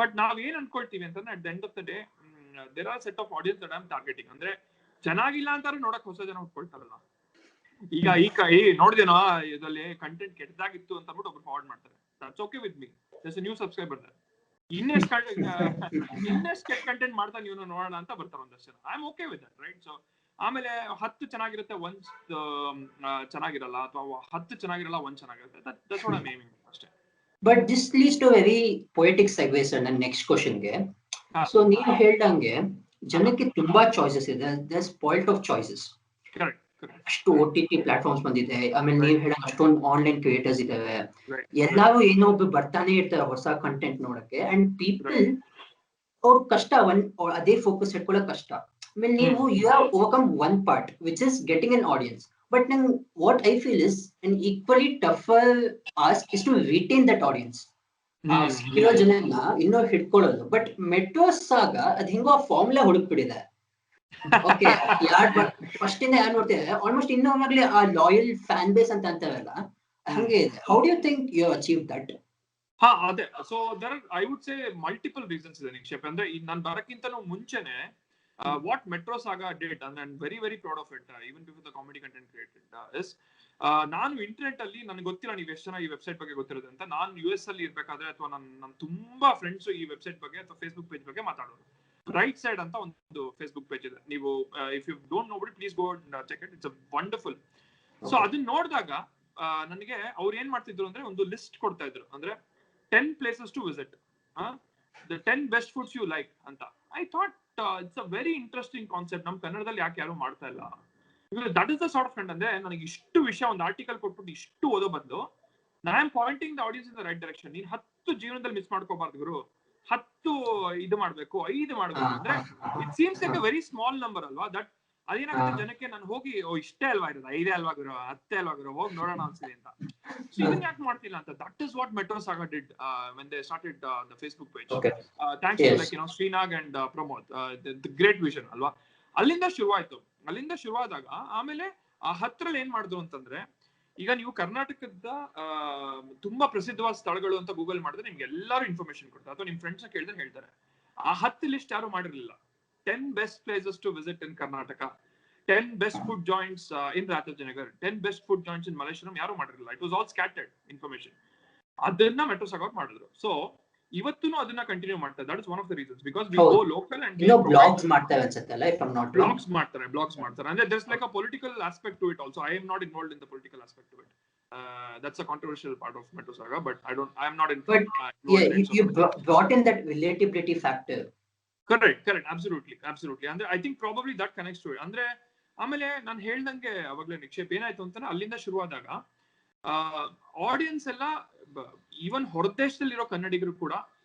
But ನಾವ್ ಏನ್ ಅನ್ಕೊಳ್ತೀವಿ ಅಂತಂದ್ರೆ at the end of the day there are set of audience that I'm targeting. ಅಂದ್ರೆ ಚೆನ್ನಾಗಿಲ್ಲ ಅಂತಾರು ನೋಡಕ್ ಹೊಸ ಜನ ಹುಟ್ಕೊಳ್ತಾರಲ್ಲ. ಈಗ ನೋಡ್ದೇನೋ ಇದರಲ್ಲಿ ಕಂಟೆಂಟ್ ಕೆಟ್ಟದಾಗಿತ್ತು ಅಂತ ಅಂದ್ಬಿಟ್ಟು ಒಬ್ರು ಫಾರ್ವರ್ಡ್ ಮಾಡ್ತಾರೆ. That's okay with me, there's a new subscriber there. ಇನ್ನೆಷ್ಟು ಕೆಟ್ಟ ಕಂಟೆಂಟ್ ಮಾಡ್ತಾ ನೀವು ನೋಡೋಣ ಅಂತ ಬರ್ತಾರೆ ಒಂದಷ್ಟು ಜನ. I am okay with that, right? So ಆಮೇಲೆ 10 ಚೆನ್ನಾಗಿರುತ್ತೆ, 1 ಚೆನ್ನಾಗಿರಲ್ಲ, ಅಥವಾ 10 ಚೆನ್ನಾಗಿರಲ್ಲ, 1 ಚೆನ್ನಾಗಿರುತ್ತೆ. That's what I'm aiming ಅಷ್ಟೇ. But this leads to a very poetic segue sir, ನನ್ನ next question ಗೆ. ಸೊ ನೀವು ಹೇಳ್ದಂಗೆ ಜನಕ್ಕೆ ತುಂಬಾ ಚಾಯ್ಸಸ್ ಇದೆ, there's spoiled of choices. Correct. ಅಷ್ಟು OTT ಪ್ಲಾಟ್ಫಾರ್ಮ್ಸ್ ಬಂದಿದೆ. ಆಮೇಲೆ ನೀವು ಹೇಳಂಗೆ ಅಷ್ಟೊಂದು ಆನ್ಲೈನ್ ಕ್ರಿಯೇಟರ್ಸ್ ಇದಾವೆ. ಎಲ್ಲಾರು ಏನೋ ಒಬ್ಬ ಬರ್ತಾನೆ ಇರ್ತಾರೆ ಹೊಸ ಕಂಟೆಂಟ್ ನೋಡಕ್ಕೆ. ಅಂಡ್ ಪೀಪಲ್ ಅವ್ರ ಕಷ್ಟ ಅದೇ ಫೋಕಸ್ ಇಟ್ಕೊಳ್ಳೋಕೆ ಕಷ್ಟ. ಆಮೇಲೆ ನೀವು you have overcome one part which is getting an audience. But ನಂಗೆ what I feel is an equally tougher ask is to retain that audience. ಸಿಕ್ಕಿರೋ ಜನನ್ನ ಇನ್ನೂ ಹಿಡ್ಕೊಳ್ಳೋದು. ಬಟ್ ಮೆಟ್ರೋಸ್ ಆಗ ಅದ್ ಹೆಂಗೋ ಫಾರ್ಮುಲಾ ಹುಡುಕ್ಬಿಟ್ಟಿದೆ. ಓಕೆ, ಫಸ್ಟ್ ಇಂದ ಯಾರು ನೋಡ್ತಿದ್ದಾರೆ ಆಲ್ಮೋಸ್ಟ್ ಇನ್ನೊಂದಾಗ್ಲಿ ಆ ಲಾಯಲ್ ಫ್ಯಾನ್ ಬೇಸ್ ಅಂತ ಅಂತಾರಲ್ಲ, ಹಂಗೆ ಇದೆ. How do you think you achieve that? ಅದೇ. So there I would say multiple reasons ಇದೆ ನಿಕ್ಷೇಪ್. ಅಂದ್ರೆ ನಾನು ಬರಕ್ಕಿಂತನೂ ಮುಂಚೆನೆ what Metro Saga did, and I'm very very proud of it, even before the comedy content created, is ನಾನು internet ಅಲ್ಲಿ, ನನಗೆ ಗೊತ್ತಿಲ್ಲ ನೀವು ಎಷ್ಟು ಜನ ಈ ವೆಬ್ಸೈಟ್ ಬಗ್ಗೆ ಗೊತ್ತಿರೋದು ಅಂತ. ನಾನು US ಅಲ್ಲಿ ಇರ್ಬೇಕಾದ್ರೆ ಅಥವಾ ನನ್ನ ತುಂಬಾ ಫ್ರೆಂಡ್ಸ್ ಈ ವೆಬ್ಸೈಟ್ ಬಗ್ಗೆ ಅಥವಾ ಫೇಸ್ಬುಕ್ ಪೇಜ್ ಬಗ್ಗೆ ಮಾತಾಡೋರು. ರೈಟ್ ಸೈಡ್ ಅಂತ ಒಂದು ಫೇಸ್ಬುಕ್ ಪೇಜ್ ಇದೆ. ನೀವು if you don't know it, please go check it. It's wonderful. So ಅದನ್ನ ನೋಡಿದಾಗ ನನಗೆ ಅವ್ರು ಏನ್ ಮಾಡ್ತಿದ್ರು ಅಂದ್ರೆ ಒಂದು ಲಿಸ್ಟ್ ಕೊಡ್ತಾ ಇದ್ರು. ಅಂದ್ರೆ 10 places to visit, the 10 best foods you like ಅಂತ. I thought it's a very interesting concept. ನಮ್ ಕನ್ನಡದಲ್ಲಿ ಯಾಕೆ ಯಾರು ಮಾಡ್ತಾ ಇಲ್ಲ? That is the sort of content. ಅಂದ್ರೆ ನನಗೆ ಇಷ್ಟು ವಿಷಯ ಒಂದು ಆರ್ಟಿಕಲ್ ಕೊಟ್ಬಿಟ್ಟು ಇಷ್ಟು ಓದೋ ಬದಲು I am pointing the audience in the right direction. ನೀನ್ 10 ಜೀವನದಲ್ಲಿ ಮಿಸ್ ಮಾಡ್ಕೋಬಾರ್ದು ಗುರು, 10 ಇದು ಮಾಡ್ಬೇಕು, 5 ಮಾಡ್ಬೇಕು. ಅಂದ್ರೆ it seems like a very small number ಅಲ್ವಾ? ದಟ್ ಅದೇನಾಗುತ್ತೆ ಜನಕ್ಕೆ, ನಾನು ಹೋಗಿ ಇಷ್ಟೇ ಅಲ್ವಾ ಇರೋದು, 5 ಅಲ್ವಾ ಗುರು, 10 ಅಲ್ವಾ ಗುರು, ಹೋಗಿ ನೋಡೋಣ ಅನ್ಸಿದೆ ಅಂತ. ಸೊ ಇದನ್ನ ಯಾಕೆ ಮಾಡ್ತಿಲ್ಲ ಅಂತ. That is what Metro Saga did when they started the Facebook page. Thanks to like Srinaag and Pramod, the great vision ಅಲ್ವಾ? ಅಲ್ಲಿಂದ ಶುರುವಾದಾಗ ಆಮೇಲೆ ಆ 10ರಲ್ಲಿ ಏನ್ ಮಾಡಿದ್ರು ಅಂತಂದ್ರೆ, ಈಗ ನೀವು ಕರ್ನಾಟಕದ ತುಂಬಾ ಪ್ರಸಿದ್ಧವಾದ ಸ್ಥಳಗಳು ಅಂತ ಗೂಗಲ್ ಮಾಡಿದ್ರೆ ನಿಮ್ಗೆ ಎಲ್ಲಾರು ಇನ್ಫಾರ್ಮೇಶನ್ ಕೊಡ್ತಾರೆ, ಅಥವಾ ನಿಮ್ ಫ್ರೆಂಡ್ಸ್ ಕೇಳಿದ್ರೆ ಹೇಳ್ತಾರೆ. ಆ 10 ಲಿಸ್ಟ್ ಯಾರು ಮಾಡಿರ್ಲಿಲ್ಲ. 10 best places to visit in Karnataka, 10 best food joints in Ratchaburi, 10 best food joints in Malleshwaram, ಯಾರು ಮಾಡಿರಲಿಲ್ಲ. It was all scattered information. ಅದನ್ನ Metro Saga ಮಾಡಿದ್ರು. ಸೊ ಇವತ್ತೂ ಅದನ್ನ ಕಂಟಿನ್ಯೂ ಮಾಡ್ತಾರೆ. That is one of the reasons, because we go local and blogs ಮಾಡ್ತಾರೆ ಅನ್ಸುತ್ತೆ ಅಲ್ಲ, if I am not wrong. Blogs ಮಾಡ್ತಾರೆ. ಅಂದ್ರೆ there's like a political aspect to it also. I am not involved in the political aspect to it. That's a controversial part of Metro Saga, but I am not involved. But you brought in that relatability factor. Correct, absolutely. ಅಂದ್ರೆ I think probably that connects to it. ಅಂದ್ರೆ ಆಮೇಲೆ ನಾನು ಹೇಳ್ದಂಗೆ ಅವಾಗಲೇ ನಿಕ್ಷೇಪ್ ಏನಾಯ್ತು ಅಂತಾನೆ, ಅಲ್ಲಿಂದ ಶುರುವಾದಾಗ audience ಎಲ್ಲ ಈವನ್ ಹೊರದೇಶದಲ್ಲಿರೋ ಕನ್ನಡಿಗರು ಕೂಡ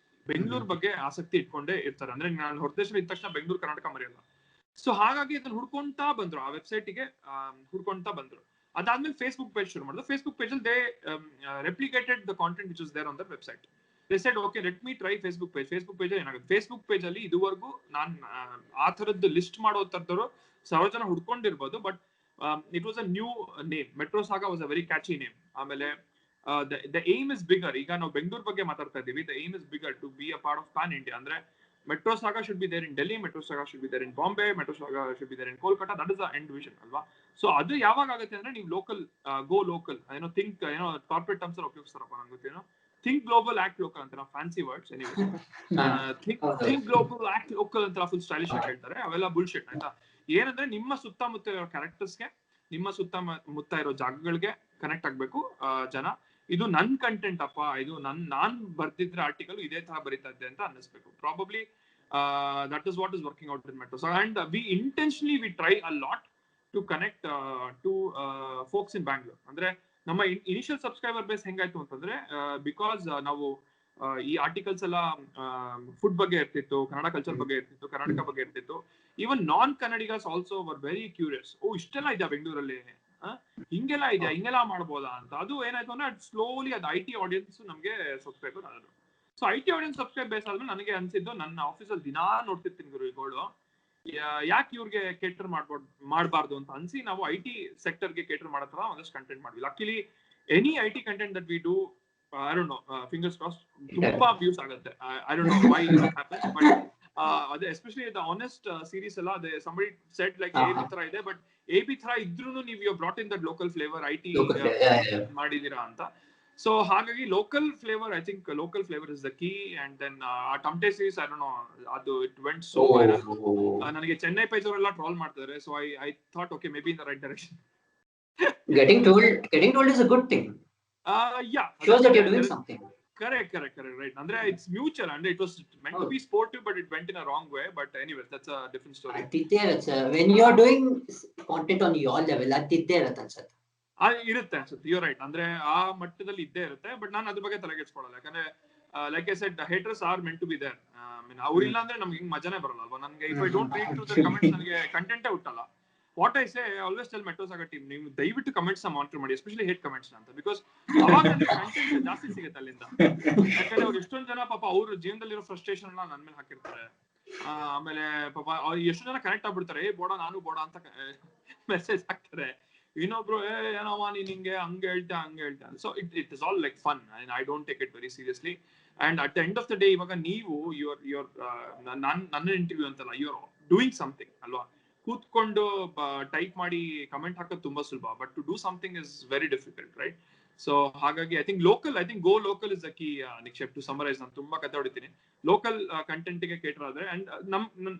ಬೆಂಗಳೂರು ಬಗ್ಗೆ ಆಸಕ್ತಿ ಇಟ್ಕೊಂಡೇ ಇರ್ತಾರೆ. ಅಂದ್ರೆ ನಾನು ಹೊರದೇಶದಲ್ಲಿ ಇದ್ದ ತಕ್ಷಣ ಬೆಂಗಳೂರು ಕರ್ನಾಟಕ ಮರೆಯಲ್ಲ. ಸೊ ಹಾಗಾಗಿ ಅದನ್ನ ಹುಡ್ಕೊಂತಾ ಬಂದ್ರು, ಆ ವೆಬ್ಸೈಟ್ಗೆ ಹುಡ್ಕೊಂತಾ ಬಂದ್ರು. ಅದಾದ್ಮೇಲೆ ಫೇಸ್ಬುಕ್ ಪೇಜ್ ಶುರು ಮಾಡಿದ್ರು. ಫೇಸ್ಬುಕ್ ಪೇಜ್ ಅಲ್ಲಿ they replicated the content which is there on the website. They said, okay, let me try Facebook page. Facebook page ಏನಾಗುತ್ತೆ, ಫೇಸ್ಬುಕ್ ಪೇಜ್ ಅಲ್ಲಿ ಇದುವರೆಗೂ ನಾನು ಆ ಥರದ್ದು ಲಿಸ್ಟ್ ಮಾಡೋ ತರದವರು 1000 ಜನ ಹುಡ್ಕೊಂಡಿರ್ಬೋದು. But It was a new name. Metro Saga was a very catchy name. ಆಮೇಲೆ the aim is bigger. ಈಗ ನಾವು ಬೆಂಗಳೂರು ಬಗ್ಗೆ ಮಾತಾಡ್ತಾ ಇದೀವಿ. The aim is bigger to be a part of pan India. ಅಂದ್ರೆ Metro Saga should be there in Delhi, Metro Saga should be there in Bombay, Metro Saga should be there in Kolkata. That is the end vision, ಅಲ್ವಾ? So ಅದು ಯಾವಾಗ ಆಗುತ್ತೆ ಅಂದ್ರೆ ನೀವು local ಗೋ local ಏನೋ think ಏನೋ corporate terms ಅಲ್ಲಿ ಉಪಯೋಗಿಸ್ತಾರಪ್ಪ ನಂಗೆ ಗೊತ್ತೇನೋ ಥಿಂಕ್ ಗ್ಲೋಬಲ್ ಆಕ್ಟ್ ಲೋಕಲ್ ಅಂತ ನಾವು fancy words think global act local ಅಂತ ಫುಲ್ ಸ್ಟೈಲಿಶ್ ಆಗಿ ಹೇಳ್ತಾರೆ. ಅವೆಲ್ಲ ಬುಲ್ಶಿಟ್ ಆಯ್ತಾ. ಏನಂದ್ರೆ ನಿಮ್ಮ ಸುತ್ತಮುತ್ತ ಇರೋ ಕ್ಯಾರೆಕ್ಟರ್ಸ್ಗೆ, ನಿಮ್ಮ ಸುತ್ತಮುತ್ತ ಇರೋ ಜಾಗಗಳಿಗೆ ಕನೆಕ್ಟ್ ಆಗ್ಬೇಕು ಜನ. ಇದು ನನ್ ಕಂಟೆಂಟ್ ಅಪ್ಪ, ಇದು ನಾನ್ ಬರ್ದಿದ್ರೆ ಆರ್ಟಿಕಲ್ ಇದೇ ತರ ಬರೀತಾ ಇದ್ದೆ ಅಂತ ಅನ್ನಿಸ್ಬೇಕು. Probably that is what is working out in Metro. And we intentionally we try a lot to connect to folks in Bangalore. ಅಂದ್ರೆ ನಮ್ಮ ಇನಿಷಿಯಲ್ ಸಬ್ಸ್ಕ್ರೈಬರ್ ಬೇಸ್ ಹೆಂಗಾಯ್ತು ಅಂತಂದ್ರೆ, ಬಿಕಾಸ್ ನಾವು ಈ ಆರ್ಟಿಕಲ್ಸ್ ಎಲ್ಲ ಫುಡ್ ಬಗ್ಗೆ ಇರ್ತಿತ್ತು, ಕನ್ನಡ ಕಲ್ಚರ್ ಬಗ್ಗೆ ಇರ್ತಿತ್ತು, ಕರ್ನಾಟಕ ಬಗ್ಗೆ ಇರ್ತಿತ್ತು. Even non Kannadigas also were very curious. ಇಷ್ಟೆಲ್ಲ ಇದೆಯಾ ಬೆಂಗಳೂರಲ್ಲಿ, ಹಿಂಗೆಲ್ಲ ಇದೆಯಾ, ಹಿಂಗೆಲ್ಲ ಮಾಡ್ಬೋದಾ ಅಂತ. ಅದು ಏನಾಯ್ತು ಅಂದ್ರೆ ಸ್ಲೋಲಿ ಅದು IT ಆಡಿಯನ್ಸ್ ನಮ್ಗೆ ಸಬ್ಸ್ಕ್ರೈಬರ್ ಆದ್ರು. So IT audience subscribe base ಆದ್ಮೇಲೆ ನನಗೆ ಅನ್ಸಿದ್ದು, ನನ್ನ ಆಫೀಸಲ್ಲಿ ದಿನಾ ನೋಡ್ತಿರ್ತೀನಿ ಗುರುಗಳು, ಯಾಕೆ ಇವ್ರಿಗೆ ಕೇಟರ್ ಮಾಡಬಾರ್ದು ಅಂತ ಅನ್ಸಿ ನಾವು IT ಸೆಕ್ಟರ್ಗೆ ಕೇಟರ್ ಮಾಡೋ ತರ ಒಂದಷ್ಟು ಕಂಟೆಂಟ್ ಮಾಡಿದ್ವಿ. Luckily any IT content that we do, I don't know, fingers crossed, ತುಂಬಾ ವ್ಯೂಸ್ ಆಗುತ್ತೆ. I don't know why it happens, but ಅದೇ ಎಸ್ಪೆಷಲಿ ದ ಆನೆಸ್ಟ್ ಸೀರೀಸ್ ಎಲ್ಲ ಅದೇ somebody said like AB ತರ ಇದೆ, ಬಟ್ AB ತರ ಇದ್ರೂನು ನೀವು you brought in that local flavour IT ಮಾಡಿದೀರಾ ಅಂತ. ಸೊ ಹಾಗಾಗಿ local flavour, I think local flavour is the key. And then ಟಮ್ಟೆ ಸೀರೀಸ್, ಐ ಡೋಂಟ್ ನೋ, ಅದು ಇಟ್ ವೆಂಟ್ ಸೋ ವೈರಲ್. ನನಗೆ ಚೆನ್ನೈ ಪೇಜ್ ಅವರೆಲ್ಲ ಟ್ರೋಲ್ ಮಾಡ್ತಿದ್ದಾರೆ. So I thought okay, maybe in the right direction. Getting told is a good thing. Yeah, shows that you're doing something. Correct, right. Andre, it's mutual, and it was meant to be sportive, but it went in a wrong way. But anyways, that's a different story. When you're doing content on your level, ಅನ್ಸುತ್ತೆ ಇರುತ್ತೆ ಅನ್ಸುತ್ತೆ. you're right. ಅಂದ್ರೆ ಆ ಮಟ್ಟದಲ್ಲಿ ಇದ್ದೇ ಇರುತ್ತೆ, but ನಾನು ಅದ್ರ ಬಗ್ಗೆ ತಲೆಗೆಡ್ಸ್ಕೊಳ್ಳಲ್ಲ. ಯಾಕಂದ್ರೆ like I said, the haters are meant to be there. I mean, ಅವ್ರಿಲ್ಲ ಅಂದ್ರೆ ನಮ್ಗೆ ಹಿಂಗ್ ಮಜಾನೇ ಬರಲ್ಲ ಅಲ್ವಾ. ನನಗೆ if I don't read through the comments, ನನಗೆ ಕಂಟೆಂಟೇ ಹುಟ್ಟಲ್ಲ. What I say, I always tell Metro Saga team, ನೀವು ದಯವಿಟ್ಟು ಕಮೆಂಟ್ಸ್ ನ ಮಾನಿಟರ್ ಮಾಡಿ, ಎಸ್ಪೆಷಲಿ ಹೇಟ್ ಕಮೆಂಟ್ಸ್ ಅಂತ. ಬಿಕಾಸ್ ಅವಾಗ ನನಗೆ ಕಂಟೆಂಟ್ ಜಾಸ್ತಿ ಸಿಗುತ್ತೆ ಅಲ್ಲಿಂದ. ಯಾಕಂದ್ರೆ ಅವ್ರು ಎಷ್ಟೊಂದು ಜನ ಪಾಪ ಅವ್ರ ಜೀವನದಲ್ಲಿರೋ ಫ್ರಸ್ಟ್ರೇಷನ್ ಎಲ್ಲ ನನ್ನ ಮೇಲೆ ಹಾಕಿರ್ತಾರೆ. ಆಮೇಲೆ ಪಾಪ ಎಷ್ಟು ಜನ ಕನೆಕ್ಟ್ ಆಗ್ಬಿಡ್ತಾರೆ, ಬೋಡ ನಾನು ಬೋಡ ಅಂತ ಮೆಸೇಜ್ ಹಾಕ್ತಾರೆ. ಇನ್ನೊಬ್ರು ಏನವ ನೀನ್ ಹಿಂಗೆ ಹಂಗೆ ಹೇಳ್ತಾ. So it is all like fun, and I don't take it very seriously. And at the end of the day, ಇವಾಗ ನೀವು ನನ್ನ ಇಂಟರ್ವ್ಯೂ ಅಂತಲ್ಲ, ಯು ಆರ್ ಡೂಯಿಂಗ್ ಸಮಥಿಂಗ್ ಅಲ್ವಾ. ಕೂತ್ಕೊಂಡು ಟೈಪ್ ಮಾಡಿ ಕಮೆಂಟ್ ಹಾಕೋದು ತುಂಬಾ ಸುಲಭ, but to do something is very difficult, right? So ಹಾಗಾಗಿ I think go local is the key. Nikshep, to summarise, ನಾನು ತುಂಬಾ ಕತೆ ಹೊಡಿತೀನಿ. ಲೋಕಲ್ ಕಂಟೆಂಟ್ ಗೆ ಕೇಟರ್ ಆದ್ರೆ, ಅಂಡ್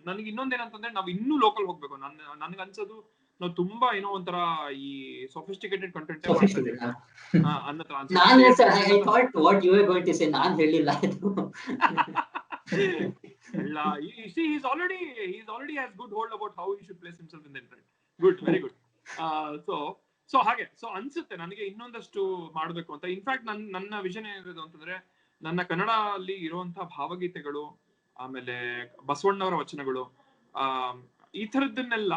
ನನಗೆ ಇನ್ನೊಂದೇನಂತಂದ್ರೆ, ನಾವು ಇನ್ನೂ ಲೋಕಲ್ ಹೋಗ್ಬೇಕು. ನನ್ಗೆ ಅನ್ಸೋದು ನಾವು ತುಂಬಾ ಏನೋ ಒಂಥರ ಈ ಸೊಫಿಸ್ಟಿಕೇಟೆಡ್ ಕಂಟೆಂಟ್ ಅನ್ನೋ ತರ ನಾನು ಹೇಳಿಲ್ಲ. he's already has good hold about how he should place himself in the internet. Good, very good. So ಹಾಗೆ ಅನ್ಸುತ್ತೆ ನನಗೆ ಇನ್ನೊಂದಷ್ಟು ಮಾಡ್ಬೇಕು ಅಂತ. ಇನ್ಫ್ಯಾಕ್ಟ್ ನನ್ನ ವಿಷನ್ ಏನಿರೋದು ಅಂತಂದ್ರೆ, ನನ್ನ ಕನ್ನಡ ಅಲ್ಲಿ ಇರುವಂತಹ ಭಾವಗೀತೆಗಳು, ಆಮೇಲೆ ಬಸವಣ್ಣವರ ವಚನಗಳು, ಈ ತರದನ್ನೆಲ್ಲ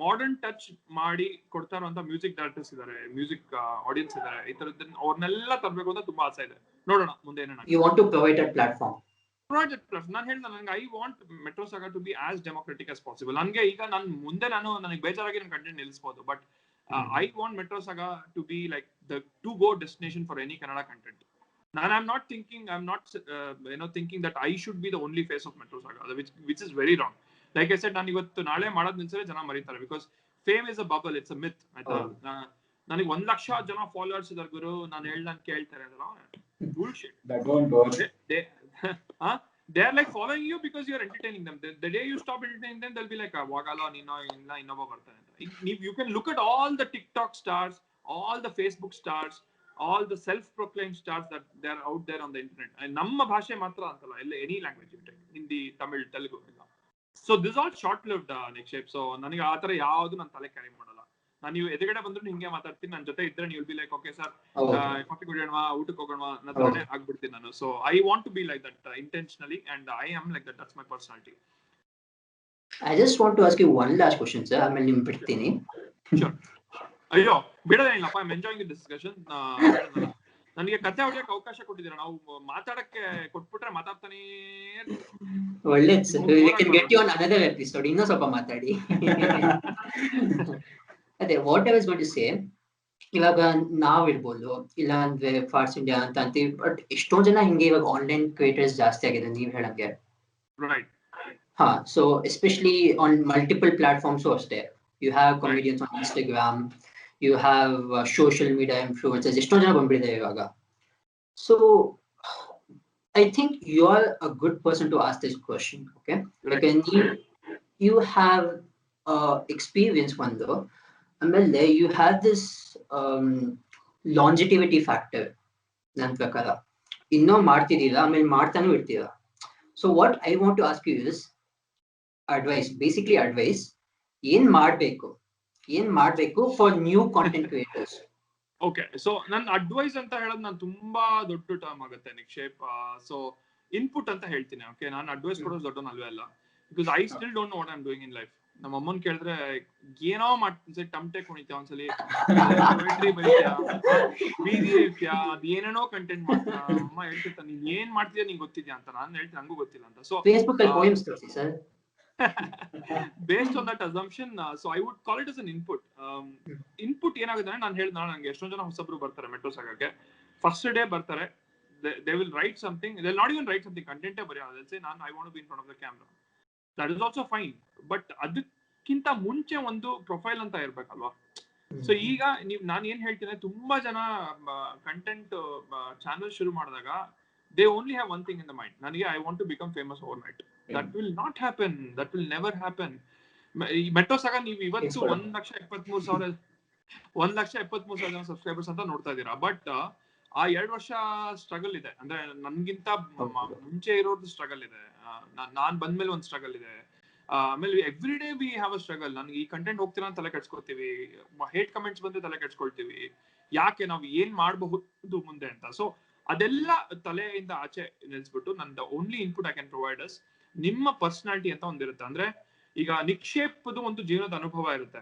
ಮಾಡರ್ನ್ ಟಚ್ ಮಾಡಿ ಕೊಡ್ತಾ ಇರುವಂತ ಮ್ಯೂಸಿಕ್ ಡೈರೆಕ್ಟರ್ಸ್ ಇದಾರೆ, ಮ್ಯೂಸಿಕ್ ಆಡಿಯನ್ಸ್ ಇದಾರೆ. ಈ ತರದನ್ನ ಅವ್ರನ್ನೆಲ್ಲ ತರಬೇಕು ಅಂತ ತುಂಬಾ ಆಸೆ ಇದೆ. ನೋಡೋಣ ಮುಂದೆ ಏನೇನ. You want to provide a platform. ನಾನು ಹೇಳ್ದೆ, ನನಗೆ I want Metro Saga to be as democratic as possible. ನನಗೆ ಈಗ ನನಗೆ ಬೇಜಾರಾಗಿ ನನ್ನ ಕಂಟೆಂಟ್ ನಿಲ್ಲಿಸಬಹುದು, but I want Metro Saga to be like the to go destination for any Kannada content. I'm not thinking that I should be the only face of Metro Saga, which is very wrong. Like I said, ನಾನು ಇವತ್ತು ನಾಳೆ ಮಾಡೋದ್ ನಿಲ್ಸಿದ್ರೆ ಜನ ಮರೀತಾರೆ, because fame is a bubble, it's a myth. ಆಯ್ತಾ, ನನಗೆ 1 ಲಕ್ಷ ಜನ ಫಾಲೋವರ್ಸ್ ಇದಾರೆ ಗುರು, ನಾನು ಹೇಳ್ದಂಗೆ ಕೇಳ್ತಾರೆ ಅಂದ್ರೆ bullshit. They are like following you because you are entertaining them. The day you stop entertaining them, they'll be like, "Wagala innova bartane." You can look at all the TikTok stars, all the Facebook stars, all the self-proclaimed stars that they are out there on the internet. And namma bhashe matra antala, any language you take, Hindi, Tamil, Telugu. So this is all short-lived, Niksheep. So ನನಗೆ ಆ ತರ ಯಾವುದು ನಾನು ತಲೆ carry ಮಾಡಲ್ಲ. ನಾನು ನೀವು ಎದುರುಗಡೆ ಬಂದ್ರು ಹಿಂಗೆ ಮಾತಾಡ್ತೀನಿ, ನನ್ನ ಜೊತೆ ಇದ್ರೆ ನೀವು be like, okay sir, coffee ಕುಡಿಯೋಣವಾ, ಊಟಕ್ಕೆ ಹೋಗೋಣವಾ ಅನ್ನೋ ತರನೇ ಆಗ್ಬಿಡ್ತೀನಿ ನಾನು. So I want to be like that intentionally, and I am like that. That's my personality. I just want to ask you one last question, sir. ಆಮೇಲೆ ನಿಮ್ ಬಿಡ್ತೀನಿ. Sure. ಅಯ್ಯೋ ಬಿಡೋದೇನಿಲ್ಲಪ್ಪ, I am enjoying the discussion. ನನಗೆ ಕತೆ ಹೊಡೆಯಕ್ಕೆ ಅವಕಾಶ ಕೊಟ್ಟಿದ್ದೀರಾ. ನಾವು ಮಾತಾಡಕ್ಕೆ ಕೊಟ್ಬಿಟ್ರೆ ಮಾತಾಡ್ತಾನೆ. ಒಳ್ಳೇದು sir. We can get you on another episode. ಇನ್ನೂ ಸ್ವಲ್ಪ ಮಾತಾಡಿ. ಅದೇ what I was going to say, ಇವಾಗ ನಾವ್ ಇರ್ಬೋದು ಇಲ್ಲ ಅಂದ್ರೆ ಫಾರ್ಸ್ ಇಂಡಿಯಾ ಅಂತ ಅಂತೀವಿ, ಬಟ್ ಎಷ್ಟೊಂದ್ ಜನ ಹಿಂಗೆ ಇವಾಗ ಆನ್ಲೈನ್ ಕ್ರಿಯೇಟರ್ಸ್ ಜಾಸ್ತಿ ಆಗಿದೆ ನೀವ್ ಹೇಳಂಗೆ. ರೈಟ್. ಹಾ, so especially on multiple platforms ಅಷ್ಟೇ. You have comedians on Instagram, you have social media influencers, ಎಷ್ಟೊಂದ್ ಜನ ಬಂದ್ಬಿಟ್ಟಿದೆ ಇವಾಗ. So I think you are a good person to ask this question, okay? Right. Because you have experience one though, and then you have this longevity factor. ನನ್ನ ಪ್ರಕಾರ ಇನ್ನೂ ಮಾಡ್ತಿದ್ದೀರಾ, ಆಮೇಲೆ ಮಾಡ್ತಾನೂ ಇರ್ತೀರಾ. So what I want to ask you is advice, basically advice. ಏನ್ ಮಾಡ್ಬೇಕು for new content creators? Okay, so ನನ್ನ ಅಡ್ವೈಸ್ ಅಂತ ಹೇಳೋದು ನಾನು ತುಂಬಾ ದೊಡ್ಡ ಟರ್ಮ್ ಆಗುತ್ತೆ ನಿಕ್ಷೇಪ್. ಸೊ ಇನ್ಪುಟ್ ಅಂತ ಹೇಳ್ತೀನಿ. ಓಕೆ, ನಾನು ಅಡ್ವೈಸ್ ಕೊಡೋದು ದೊಡ್ಡನಲ್ವೇ ಅಲ್ಲ, because I still don't know what I am doing in life. ನಮ್ಮ ಅಮ್ಮನ್ ಕೇಳಿದ್ರೆ ಏನೋ ಮಾಡ್ತೀನಿ, ಟಮ್ಟೆ ಕುಣಿತ್ಯಾ, ಒಂದ್ಸಲಿ ಪೊಯಿಟ್ರಿ ಬರೀತ್ಯಾ, ಬೀದಿ ಹೇಳ್ತ್ಯಾ, ಅದ್ ಏನೇನೋ ಕಂಟೆಂಟ್ ಮಾಡ್ತಾ. ಅಮ್ಮ ಹೇಳ್ತಿರ್ತಾನೆ, ನೀನ್ ಏನ್ ಮಾಡ್ತೀಯ ನಿಂಗೆ ಗೊತ್ತಿದ್ಯಾ ಅಂತ. ನಾನು ಹೇಳ್ತೀನಿ ನಂಗೂ ಗೊತ್ತಿಲ್ಲ ಅಂತ. ಸೊ ಫೇಸ್ಬುಕ್ ಅಲ್ಲಿ ಪೋಯಮ್ಸ್ ತೋರಿಸಿ sir. Based on that assumption, so I would call it as an input. Input ಏನಾಗುತ್ತೆ, ನಾನು ಹೇಳಿದ ನಂಗೆ ಎಷ್ಟೊಂದು ಜನ ಹೊಸಬ್ರು ಬರ್ತಾರೆ ಮೆಟ್ರೋ ಸಾಗಕ್ಕೆ. ಫಸ್ಟ್ ಡೇ ಬರ್ತಾರೆ, they will write something, they'll not even write something, content ಬರೆಯೋದು. they'll say I want to be in front of the camera. That is also fine, but ಅದಕ್ಕಿಂತ ಮುಂಚೆ ಒಂದು ಪ್ರೊಫೈಲ್ ಅಂತ ಇರ್ಬೇಕಲ್ವಾ. ಸೊ ಈಗ ನಾನು ಏನ್ ಹೇಳ್ತೀನಿ, ತುಂಬಾ ಜನ ಕಂಟೆಂಟ್ ಚಾನಲ್ ಶುರು ಮಾಡಿದಾಗ they only have one thing in the mind. ನನಗೆ I want to become famous overnight. That will not happen. That will never happen. Metro Saga ನೀವು ಇವತ್ತು 1,73,000 ಸಬ್ಸ್ಕ್ರೈಬರ್ಸ್ ಅಂತ ನೋಡ್ತಾ ಇದ್ದೀರಾ. ಬಟ್ ಆ 2 ವರ್ಷ ಸ್ಟ್ರಗಲ್ ಇದೆ. ಅಂದ್ರೆ ನನ್ಗಿಂತ ಮುಂಚೆ ಇರೋದು ಸ್ಟ್ರಗಲ್ ಇದೆ, ನಾನ್ ಬಂದ್ಮೇಲೆ ಒಂದು ಸ್ಟ್ರಗಲ್ ಇದೆ. ಆಮೇಲೆ every day we have a struggle. ನನ್ಗೆ ಈ ಕಂಟೆಂಟ್ ಹೋಗ್ತೀರಾ ಅಂತ ತಲೆ ಕೆಡ್ಸ್ಕೊತೀವಿ, ಹೇಟ್ ಕಮೆಂಟ್ಸ್ ಬಂದ್ರೆ ತಲೆ ಕೆಡ್ಸ್ಕೊಳ್ತೀವಿ, ಯಾಕೆ ನಾವು ಏನ್ ಮಾಡಬಹುದು ಮುಂದೆ ಅಂತ. ಸೊ ಅದೆಲ್ಲ ತಲೆಯಿಂದ ಆಚೆ ನಿಲ್ಸ್ಬಿಟ್ಟು ನನ್ನ only input I can provide us ನಿಮ್ಮ ಪರ್ಸನಾಲಿಟಿ ಅಂತ ಒಂದಿರುತ್ತೆ. ಅಂದ್ರೆ ಈಗ ನಿಕ್ಷೇಪದ ಒಂದು ಜೀವನದ ಅನುಭವ ಇರುತ್ತೆ,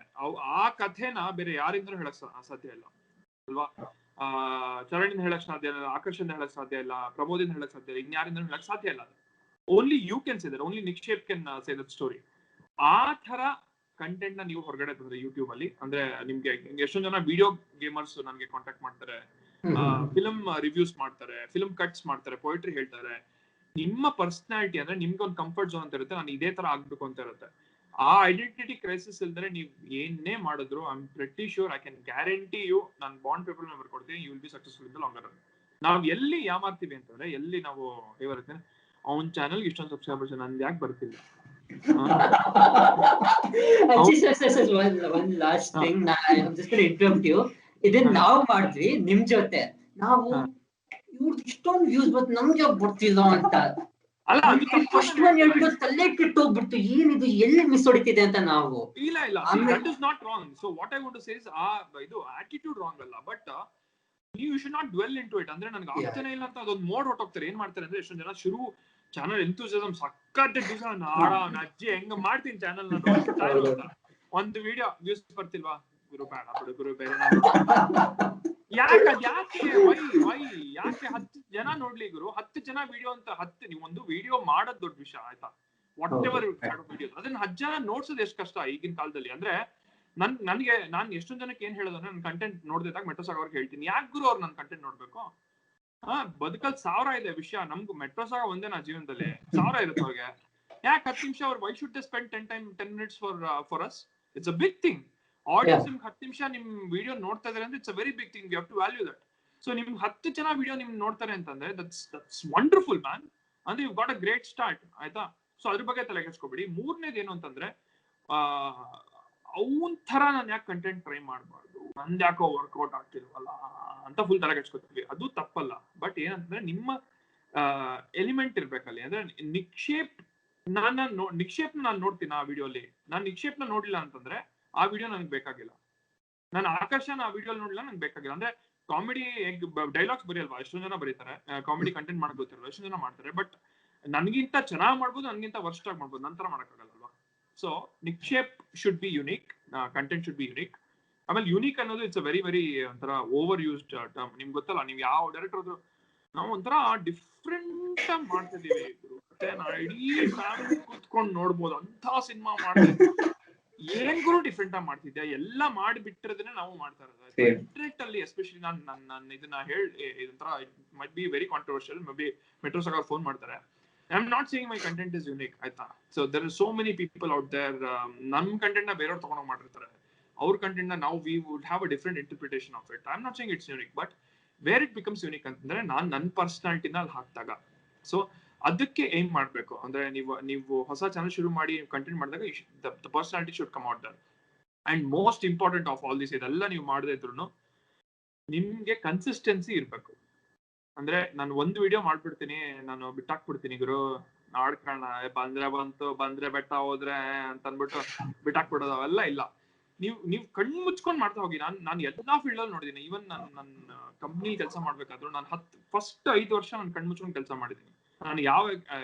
ಆ ಕಥೆನ ಬೇರೆ ಯಾರಿಂದನೂ ಹೇಳಕ್ ಸಾಧ್ಯ ಇಲ್ಲ ಅಲ್ವಾ. ಚರಣಿಂದ ಹೇಳಕ್ ಸಾಧ್ಯ ಇಲ್ಲ, ಆಕರ್ಷಿಂದ ಹೇಳಕ್ ಸಾಧ್ಯ ಇಲ್ಲ, ಪ್ರಮೋದಿಂದ ಹೇಳಕ್ ಸಾಧ್ಯ ಇಲ್ಲ, ಇನ್ಯಾರಿಂದನೂ ಹೇಳಕ್ ಸಾಧ್ಯ ಇಲ್ಲ. Only you can say that, only Nikshep can say that story. ಆ ತರ ಕಂಟೆಂಟ್ ನ ನೀವು ಹೊರಗಡೆ ತಂದ್ರೆ ಯೂಟ್ಯೂಬ್ ಅಲ್ಲಿ, ಅಂದ್ರೆ ನಿಮ್ಗೆ ಎಷ್ಟೊಂದು ಜನ ವಿಡಿಯೋ ಗೇಮರ್ಸ್ ನನಗೆ ಕಾಂಟ್ಯಾಕ್ಟ್ ಮಾಡ್ತಾರೆ, ಫಿಲ್ಮ್ ರಿವ್ಯೂಸ್ ಮಾಡ್ತಾರೆ, ಫಿಲ್ಮ್ ಕಟ್ಸ್ ಮಾಡ್ತಾರೆ, ಪೊಯಿಟ್ರಿ ಹೇಳ್ತಾರೆ. ನಿಮ್ಮ ಪರ್ಸನಾಲಿಟಿ ಅಂದ್ರೆ ನಿಮ್ಗೆ ಒಂದು ಕಂಫರ್ಟ್ ಝೋನ್ ಅಂತ ಇರುತ್ತೆ, ನಾನು ಇದೇ ತರ ಆಗ್ಬೇಕು ಅಂತ ಇರುತ್ತೆ. ಆ ಐಡೆಂಟಿಟಿ ಕ್ರೈಸಿಸ್ ಇಲ್ದ್ರೆ ನೀವು ಏನೇ ಮಾಡಿದ್ರು I am pretty sure, I can guarantee you, ನಾನು ಬಾಂಡ್ ಪೇಪರ್ ಮೇಲೆ ಬರ್ಕೊಡ್ತೀನಿ, you will be successful in the longer run. ನಾವ್ ಎಲ್ಲಿ ಯಾಮಾರ್ತೀವಿ ಅಂತಂದ್ರೆ, ಎಲ್ಲಿ ನಾವು ಬರುತ್ತೆ, ಅವನ್ ಚಾನಲ್ ಇಷ್ಟೊಂದು ಸಬ್ಸ್ಕ್ರೈಬರ್ಸ್ ನಂದು ಯಾಕೆ ಬರ್ತಿಲ್ಲ. One last thing, I'm just going to interrupt you. ಇದನ್ನ ನಾವು ಮಾಡಿದ್ವಿ ನಿಮ್ ಜೊತೆ, ನಾವು ಇವ್ರದ್ದು ಇಷ್ಟೊಂದು ವ್ಯೂಸ್ ಬಟ್ ನಮ್ಗೆ ಬರ್ತಿಲ್ಲ ಅಂತ. ಫಸ್ಟ್ ಒನ್ ಹೇಳ್ಬಿಟ್ಟು ತಲೆ ಕೆಟ್ಟೋಗ್ಬಿಡ್ತು, ಏನಿದು ಎಲ್ಲಿ ಮಿಸ್ ಹೊಡಿತಿದೆ ಅಂತ ನಾವು. ಇಲ್ಲ that is not wrong. So what I want to say is, ಇದು ಆಟಿಟ್ಯೂಡ್ ರಾಂಗ್ ಅಲ್ಲ, but you should not dwell into it. ಅಂದ್ರೆ ನನಗೆ ಆಗ್ತಾನೆ ಇಲ್ಲ ಅಂತ ಅದೊಂದು ಮೋಡ್ ಹೊಟ್ಟೋಗ್ತಾರೆ. ಏನ್ ಮಾಡ್ತಾರೆ ಅಂದ್ರೆ, ಎಷ್ಟೊಂದು ಜನ ಶುರು ಚಾನಲ್ ಎಂತೂಸಿಯಾಸಮ್ ಸಕ್ಕತ್ತೆ ದಿವಸ ಅಜ್ಜಿ ಹೆಂಗ ಮಾಡ್ತೀನಿ ಚಾನಲ್ ಒಂದು ವಿಡಿಯೋ ವ್ಯೂಸ್ ಬರ್ತಿಲ್ವಾ, ಗುರು ಬೇಡ ಬಿಡು, ಗುರು ಬೇರೆ ಯಾಕೆ 10 ಜನ ನೋಡ್ಲಿ ಗುರು, 10 ಜನ ವಿಡಿಯೋ ಅಂತ 10 ನೀವು ಒಂದು ವಿಡಿಯೋ ಮಾಡೋದ್ ದೊಡ್ಡ ವಿಷಯ ಆಯ್ತಾ, ವಾಟ್ ಎವರ್ ವಿಡಿಯೋ, ಅದನ್ನ 10 ಜನ ನೋಡ್ಸೋದು ಎಷ್ಟು ಕಷ್ಟ ಈಗಿನ ಕಾಲದಲ್ಲಿ. ಅಂದ್ರೆ ನಾನು ಎಷ್ಟೊಂದ್ ಜನಕ್ಕೆ ಏನ್ ಹೇಳೋದು ಅಂದ್ರೆ, ನನ್ ಕಂಟೆಂಟ್ ನೋಡ್ದಿದ್ದಾಗ ಮೆಟ್ರೋ ಸಾಗ ಅವ್ರಿಗೆ ಹೇಳ್ತೀನಿ, ಯಾಕೆ ಗುರು ಅವ್ರು ನನ್ ಕಂಟೆಂಟ್ ನೋಡ್ಬೇಕು, ಬದುಕಲ್ 1000 ಇದೆ ವಿಷಯ, ನಮ್ಗೂ ಮೆಟ್ರೋ ಸಾಗ ಒಂದೇ ನಾ ಜೀವನದಲ್ಲಿ 1000 ಇರುತ್ತೆ ಅವ್ರಿಗೆ, ಯಾಕೆ 10 ನಿಮಿಷ ಅವ್ರು why should they spend 10 minutes for us? It's a big thing. Audience ನಿಮ್ಗೆ 10 ನಿಮಿಷ ನಿಮ್ ವಿಡಿಯೋ ನೋಡ್ತಾ ಇದಾರೆ ಅಂದ್ರೆ it's a very big thing, you have to value that. So ನಿಮ್ಗೆ 10 ಜನ ವಿಡಿಯೋ ನಿಮ್ಗೆ ನೋಡ್ತಾರೆ ಅಂತಂದ್ರೆ ದಟ್ಸ್ ವಂಡರ್ಫುಲ್ ಮ್ಯಾನ್, ಅಂದ್ರೆ you got a great start ಆಯ್ತಾ. ಸೊ ಅದ್ರ ಬಗ್ಗೆ ತಲೆ ಕೆಡ್ಸ್ಕೊಬೇಡಿ. ಮೂರನೇದು ಏನು ಅಂತಂದ್ರೆ, ಅವನ್ ತರ ನಾನು ಯಾಕೆ ಕಂಟೆಂಟ್ ಟ್ರೈ ಮಾಡಬಾರ್ದು, ನಂದ್ ಯಾಕೋ ವರ್ಕೌಟ್ ಆಗ್ತಿಲ್ವಲ್ಲ ಅಂತ ಫುಲ್ ತಲೆ ಕೆಡ್ಸ್ಕೊತೀವಿ. ಅದು ತಪ್ಪಲ್ಲ, ಬಟ್ ಏನಂತಂದ್ರೆ ನಿಮ್ಮ ಎಲಿಮೆಂಟ್ ಇರ್ಬೇಕಲ್ಲಿ. ಅಂದ್ರೆ ನಿಕ್ಷೇಪ್ ನಾನು ನೋಡ್ತೀನಿ ಆ ವಿಡಿಯೋಲಿ, ನಾನು ನಿಕ್ಷೇಪ್ನ ನೋಡಿಲ್ಲ ಅಂತಂದ್ರೆ ಆ ವಿಡಿಯೋ ನನಗೆ ಬೇಕಾಗಿಲ್ಲ. ನಾನು ಆಕರ್ಷಣ ಆ ವಿಡಿಯೋ ನೋಡಿಲ್ಲ, ನಂಗೆ ಬೇಕಾಗಿಲ್ಲ. ಅಂದ್ರೆ ಕಾಮಿಡಿ ಡೈಲಾಗ್ಸ್ ಬರೆಯಲ್ವಾ, ಎಷ್ಟೊಂದು ಜನ ಬರೀತಾರೆ, ಕಾಮಿಡಿ ಕಂಟೆಂಟ್ ಮಾಡಕ್ ಗೊತ್ತಿರಲ್ಲ ಎಷ್ಟೊಂದು ಜನ ಮಾಡ್ತಾರೆ, ಬಟ್ ನನ್ಗಿಂತ ಚೆನ್ನಾಗಿ ಮಾಡ್ಬೋದು, ನನ್ಗಿಂತ ವರ್ಸ್ಟ್ ಆಗಿ ಮಾಡ್ಬೋದು, ನಂತರ ಮಾಡಕ್ಕಾಗಲ್ವಾ. So Nikshep should be unique, content should be unique. ಆಮೇಲೆ ಯುನೀಕ್ ಅನ್ನೋದು ಇಟ್ಸ್ ಅ ವೆರಿ ವೆರಿ ಒಂಥರ ಓವರ್ ಯೂಸ್ಡ್ ಟರ್ಮ್. ನಿಮ್ಗೆ ಗೊತ್ತಲ್ಲ, ನೀವು ಯಾವ ಡೈರೆಕ್ಟರ್ ಆದ್ರೂ ನಾವು ಒಂಥರ ಡಿಫ್ರೆಂಟ್ ಆಗಿ ಮಾಡ್ತಿದೀವಿ, ಮತ್ತೆ ನಾ ಇಡೀ ಫ್ಯಾಮಿಲಿ ಕೂತ್ಕೊಂಡು ನೋಡ್ಬೋದು ಅಂತ ಸಿನಿಮಾ ಮಾಡ್ತಾ ಏನ್ ಗುರು ಡಿಫ್ರೆಂಟ್ ಆಗಿ ಮಾಡ್ತಿದ್ಯಾ, ಎಲ್ಲ ಮಾಡಿಬಿಟ್ಟಿರೋದನ್ನ ನಾವು ಮಾಡ್ತಾ ಇರೋದು ಇಂಟರ್ನೆಟ್ ಅಲ್ಲಿ. ಎಸ್ಪೆಷಲಿ ನಾನು ಇದನ್ನ ಇದೊಂಥರ might be very controversial, maybe metro Sagar phone ಮಾಡ್ತಾರೆ. I am not saying my content is unique ಆಯ್ತಾ. So there are so many people out there, ನಮ್ ಕಂಟೆಂಟ್ ನ ಬೇರೆಯವ್ರು ತಗೊಂಡೋಗಿ ಮಾಡಿರ್ತಾರೆ. ಅವ್ರ ಕಂಟೆಂಟ್ ನ ನಾವು we would have a different interpretation of it. I am not saying it's unique, but where it becomes unique ಅಂತಂದ್ರೆ ನಾನು ನನ್ನ ಪರ್ಸನಾಲಿಟಿನ ಅಲ್ಲಿ ಹಾಕ್ದಾಗ. ಸೊ ಅದಕ್ಕೆ ಏಮ್ ಮಾಡ್ಬೇಕು ಅಂದ್ರೆ ನೀವು ಹೊಸ ಚಾನಲ್ ಶುರು ಮಾಡಿ ಕಂಟೆಂಟ್ ಮಾಡಿದಾಗ the personality should come out there. And most important of all this, ಇದೆಲ್ಲ ನೀವು ಮಾಡದೇ ಇದ್ರು ನಿಮ್ಗೆ ಕನ್ಸಿಸ್ಟೆನ್ಸಿ ಇರ್ಬೇಕು. ಅಂದ್ರೆ ನಾನು ಒಂದು ವಿಡಿಯೋ ಮಾಡ್ಬಿಡ್ತೀನಿ, ನಾನು ಬಿಟ್ಟಾಕ್ಬಿಡ್ತೀನಿ ಗುರು ಆಡ್ಕೋಣ, ಬಂದ್ರೆ ಬೆಟ್ಟ ಹೋದ್ರೆ ಅಂತ ಅನ್ಬಿಟ್ಟು ಬಿಟ್ಟಾಕ್ಬಿಡೋದು ಅವೆಲ್ಲ ಇಲ್ಲ. ನೀವು ಕಣ್ಣು ಮುಚ್ಕೊಂಡ್ ಮಾಡ್ತಾ ಹೋಗಿ. ನಾನು ಎಲ್ಲಾ ಫೀಲ್ಡ್ ಅಲ್ಲಿ ನೋಡಿದೀನಿ. ಈವನ್ ನನ್ನ ಕಂಪ್ನಿ ಕೆಲಸ ಮಾಡ್ಬೇಕಾದ್ರು ನಾನು ಫಸ್ಟ್ 5 ವರ್ಷ ನಾನು ಕಣ್ಣು ಮುಚ್ಕೊಂಡು ಕೆಲಸ ಮಾಡಿದೀನಿ. ನಾನು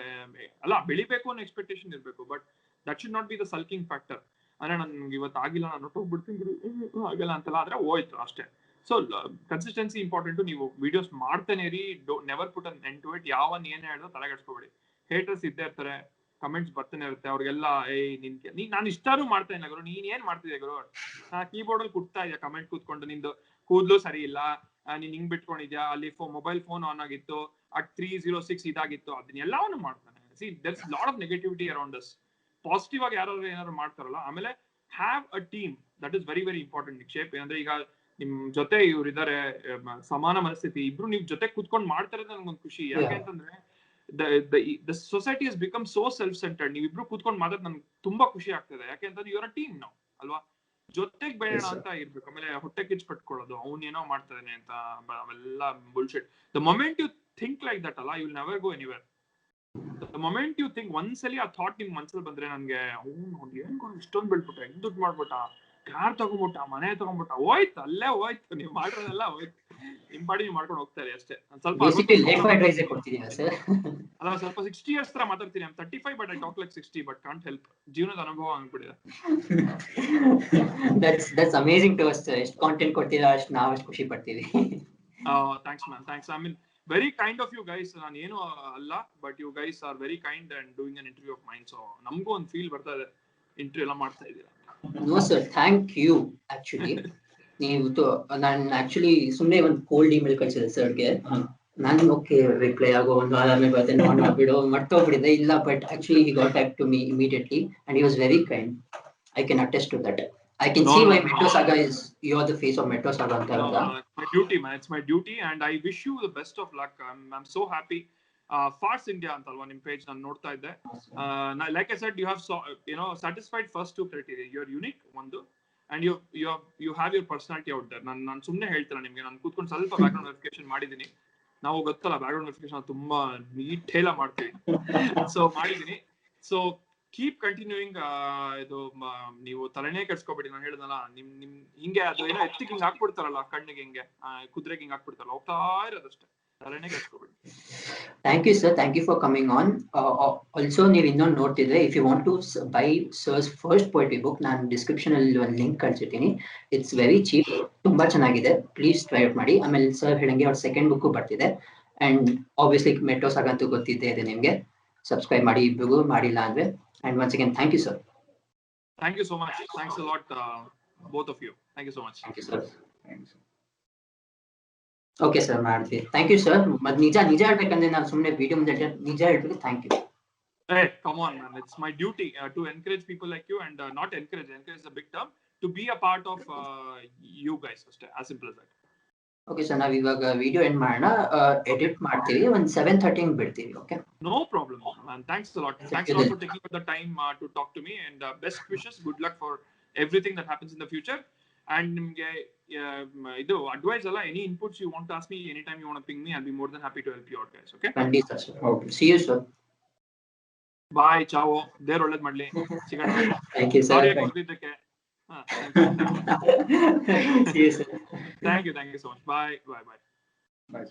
ಅಲ್ಲ ಬೆಳಿಬೇಕು ಅನ್ನೋ ಎಕ್ಸ್ಪೆಕ್ಟೇಷನ್ ಇರ್ಬೇಕು, but that should not B the sulking factor. ಅಂದ್ರೆ ನನ್ಗೆ ಇವತ್ತು ಆಗಿಲ್ಲ, ನಾನು ಹೋಗ್ಬಿಡ್ತೀನಿ ಆಗಲ್ಲ ಅಂತೆಲ್ಲ ಆದ್ರೆ ಹೋಯ್ತು ಅಷ್ಟೇ. So consistency important. ನೀವು ವಿಡಿಯೋಸ್ ಮಾಡ್ತಾನೆ ರೀ, never put an end to it. ಯಾವನ್ ಏನ್ ಹೇಳಿದ್ರು ತಲೆಗೆಡ್ಸ್ಕೊಬೇಡಿ. ಹೇಟರ್ಸ್ ಇದ್ದೇ ಇರ್ತಾರೆ, ಕಮೆಂಟ್ಸ್ ಬರ್ತಾನೆ ಇರುತ್ತೆ. ಅವ್ರಿಗೆಲ್ಲ ನಾನು ಇಷ್ಟಾರು ಮಾಡ್ತಾ ಇಲ್ಲ ಗುರು, ನೀನ್ ಏನ್ ಮಾಡ್ತಿದ್ದೆ ಗುರು, ಕೀಬೋರ್ಡ್ ಅಲ್ಲಿ ಕುಟ್ತಾ ಇದೆಯಾ ಕಮೆಂಟ್ ಕೂತ್ಕೊಂಡು, ನಿಂದು ಕೂದ್ಲು ಸರಿ ಇಲ್ಲ, ನೀನ್ ಹಿಂಗ್ ಬಿಟ್ಕೊಂಡಿದ್ಯಾ, ಅಲ್ಲಿ ಮೊಬೈಲ್ ಫೋನ್ ಆನ್ ಆಗಿತ್ತು, ಅಟ್ 306 ಇದಾಗಿತ್ತು, ಅದನ್ನೆಲ್ಲವನ್ನು ಮಾಡ್ತಾನೆ. See there's lot of negativity around us. Positive ಆಗಿ ಯಾರಾದ್ರೂ ಏನಾದ್ರು ಮಾಡ್ತಾರಲ್ಲ. ಆಮೇಲೆ have a team, that is very very important. Nikshep ಅಂದ್ರೆ ಈಗ ನಿಮ್ ಜೊತೆ ಇವ್ರು ಇದಾರೆ, ಸಮಾನ ಮನಸ್ಥಿತಿ, ಇಬ್ರು ನೀವ್ ಜೊತೆ ಕೂತ್ಕೊಂಡು ಮಾಡ್ತಾರೆ ನನ್ಗೊಂದು ಖುಷಿ. ಯಾಕೆ ಅಂತಂದ್ರೆ the society has become so self-centered. ನೀವಿಬ್ರು ಕೂತ್ಕೊಂಡು ಮಾತಾಡ್ ನನ್ಗೆ ತುಂಬಾ ಖುಷಿ ಆಗ್ತದೆ. ಯಾಕೆ ಅಂತಂದ್ರೆ ಇವರ ಟೀಮ್ ನಾವು ಅಲ್ವಾ, ಜೊತೆಗ್ ಬೆಳೆಯೋಣ ಅಂತ ಇರ್ಬೇಕು. ಆಮೇಲೆ ಹೊಟ್ಟೆ ಕಿಚ್ಚು ಪಟ್ಕೊಳ್ಳೋದು, ಅವ್ನ್ ಏನೋ ಮಾಡ್ತಾನೆ ಅಂತ ಅವೆಲ್ಲ bullshit. The moment you think like that ಅಲ್ಲ, you will never go anywhere. The moment you think, ಒಂದ್ಸಲಿ ಆ ಥಾಟ್ ನಿಮ್ ಮನ್ಸಲ್ಲಿ ಬಂದ್ರೆ, ನನ್ಗೆ ಏನ್ ಇಷ್ಟೊಂದು ಬೆಳ್ಬಿಟ್ಟ, ಹೆಂಗ್ ದುಡ್ಡು ಮಾಡ್ಬಿಟ್ಟ, ಕಾರ್ ತಗೊಂಡ್ಬಿಟ್ಟ, ಮನೆ ತಗೊಂಡ್ಬಿಟ್ಟ, ಹೋಯ್ತು ಅಲ್ಲೇ ಹೋಯ್ತು. ನೀವ್ ಮಾಡಿರೋದೆಲ್ಲ ಹೋಯ್ತು, ನಿಮ್ ಪಾಡಿ ನೀವು ಮಾಡ್ಕೊಂಡು ಹೋಗ್ತಾರೆ ಅಷ್ಟೇ. ಸ್ವಲ್ಪ 60 years ತರ ಮಾತಾಡ್ತೀನಿ. I'm 35 but I talk like 60, but can't help. ಜೀವನದ ಅನುಭವ ಆಗ್ಬಿಟ್ಟಿದೆ. That's amazing to us. ಎಷ್ಟು ಕಾಂಟೆಂಟ್ ಕೊಡ್ತೀರಾ ಅಷ್ಟು ನಾವು ಅಷ್ಟು ಖುಷಿ ಪಡ್ತೀವಿ. Thanks man, thanks. I mean very kind of you guys. ನಾನು ಏನು ಅಲ್ಲ, but you guys are very kind and doing an interview of mine. So ನಮಗೂ ಒಂದು ಫೀಲ್ ಬರ್ತಾ ಇದೆ, ಇಂಟರ್ವ್ಯೂ ಎಲ್ಲ ಮಾಡ್ತಾ ಇದ್ದೀರಾ. No sir, thank you actually. ನಾನು ಆಕ್ಚುಲಿ ಸುಮ್ಮನೆ ಒಂದು ಕೋಲ್ಡ್ ಇಮೇಲ್ ಕಳಿಸಿದೆ ಸರ್ಗೆ. ನಾನು ಓಕೆ ರಿಪ್ಲೈ ಆಗೋ ಒಂದು ವಾರ ಆದ್ಮೇಲೆ ಬರ್ತೇನೆ, ಆನ್ ಮಾಡ್ಬಿಡು ಮರ್ತೋಗ್ಬಿಟ್ಟಿದೆ. ಇಲ್ಲ, but actually he got back to me immediately and he was very kind. I can attest to that. I can see why Metro Saga is, you are the face of Metro Saga ಅಂತ ಅಲ್ವಾ. It's my duty man, it's my duty and I wish you the best of luck. I'm so happy. Fast India ಅಂತ ಅಲ್ವಾ ನಿಮ್ page ನಾನು ನೋಡ್ತಾ ಇದ್ದೆ. Like I said, you have satisfied first two criteria. You are unique ಒಂದು, and you have your personality out there. ನಾನು ಸುಮ್ಮನೆ ಹೇಳ್ತಿಲ್ಲ ನಿಮ್ಗೆ, ನಾನು ಕೂತ್ಕೊಂಡು ಸ್ವಲ್ಪ ಬ್ಯಾಕ್ಗ್ರೌಂಡ್ ವೆರಿಫಿಕೇಶನ್ ಮಾಡಿದೀನಿ. ನಾವು ಗೊತ್ತಲ್ಲ ಬ್ಯಾಕ್ಗ್ರೌಂಡ್ ವೆರಿಫಿಕೇಶನ್ ತುಂಬಾ ನೀಟ್ ಎಲ್ಲ ಮಾಡ್ತೀವಿ. ಸೊ ಮಾಡಿದೀನಿ. So keep continuing. ಇದು ನೀವು ತಲೆನೇ ಕೆಡ್ಸ್ಕೊಬೇಡಿ. ನಾನು ಹೇಳಿದ್ನಲ್ಲ, ನಿಮ್ ಹಿಂಗೆ ಅದು ಏನೋ ಎತ್ತಿಗೆ ಹಿಂಗ್ ಹಾಕ್ಬಿಡ್ತಾರಲ್ಲ, ಕಣ್ಣಿಗೆ ಹಿಂಗೆ ಕುದುರೆಗೆ ಹಿಂಗ್ ಹಾಕ್ಬಿಡ್ತಾರಲ್ಲ, ಹೋಗ್ತಾ ಇರೋದಷ್ಟೇ, ತಲೆನೇ ಕೆಡ್ಸ್ಕೊಬೇಡಿ. Thank you sir, thank you for coming on. Also ನೀವು ಇನ್ನೊಂದು ನೋಡ್ತಿದ್ರೆ, if you want to buy sir's first poetry book, ನಾನು ಡಿಸ್ಕ್ರಿಪ್ಷನ್ ಅಲ್ಲಿ ಒಂದು ಲಿಂಕ್ ಕಳ್ಸಿರ್ತೀನಿ. ಇಟ್ಸ್ ವೆರಿ ಚೀಪ್, ತುಂಬಾ ಚೆನ್ನಾಗಿದೆ, ಪ್ಲೀಸ್ ಟ್ರೈ ಔಟ್ ಮಾಡಿ. ಆಮೇಲೆ ಸರ್ ಹೇಳಂಗೆ ಅವ್ರ ಸೆಕೆಂಡ್ ಬುಕ್ ಬರ್ತಿದೆ. ಅಂಡ್ ಆಬ್ವಿಯಸ್ಲಿ ಮೆಟ್ರೋ ಸಾಗಾ ಅಂತೂ ಗೊತ್ತಿದ್ದೇ ಇದೆ ನಿಮ್ಗೆ. ಸಬ್ಸ್ಕ್ರೈಬ್ ಮಾಡಿ ಇಬ್ರಿಗೂ, ಮಾಡಿಲ್ಲ ಅಂದ್ರೆ. And once again, thank you, sir. Thank you so much. Thanks a lot, both of you. Thank you so much. Thank you, sir. Thanks. Okay, sir. Madhi. Thank you, sir. Mad nija ಹೇಳ್ಬೇಕಂದ್ರೆ ನಾನು ಸುಮ್ಮನೆ video ಮುಂದೆ ನಿಜ ಹೇಳ್ಬೇಕು. Thank you. Hey, come on, man. It's my duty to encourage people like you, and not encourage is a big term. To be a part of you guys, as simple as that. Okay, sir. ನಾವು ಇವಾಗ video end ಮಾಡೋಣ. Edit ಮಾಡ್ತೀವಿ, ಒಂದು 7:30 ಬಿಡ್ತೀವಿ. Okay. No problem, man. Thanks a lot. Thanks a lot for taking the time to talk to me, and best wishes. Good luck for everything that happens in the future. And nimge idu advice alla, any inputs you want to ask me, anytime you want to ping me, I'll be more than happy to help you out, guys. Okay. Kandita sir. Okay. See you, sir. Bye. Ciao. There ಒಳ್ಳೇದು ಮಾಡ್ಲಿ. ಸಿಗೋಣ. Thank you, sir. Sorry ಕೊಡ್ತಿದ್ದಕ್ಕೆ. Thank you. See you, sir. Thank you so much. Bye. Bye.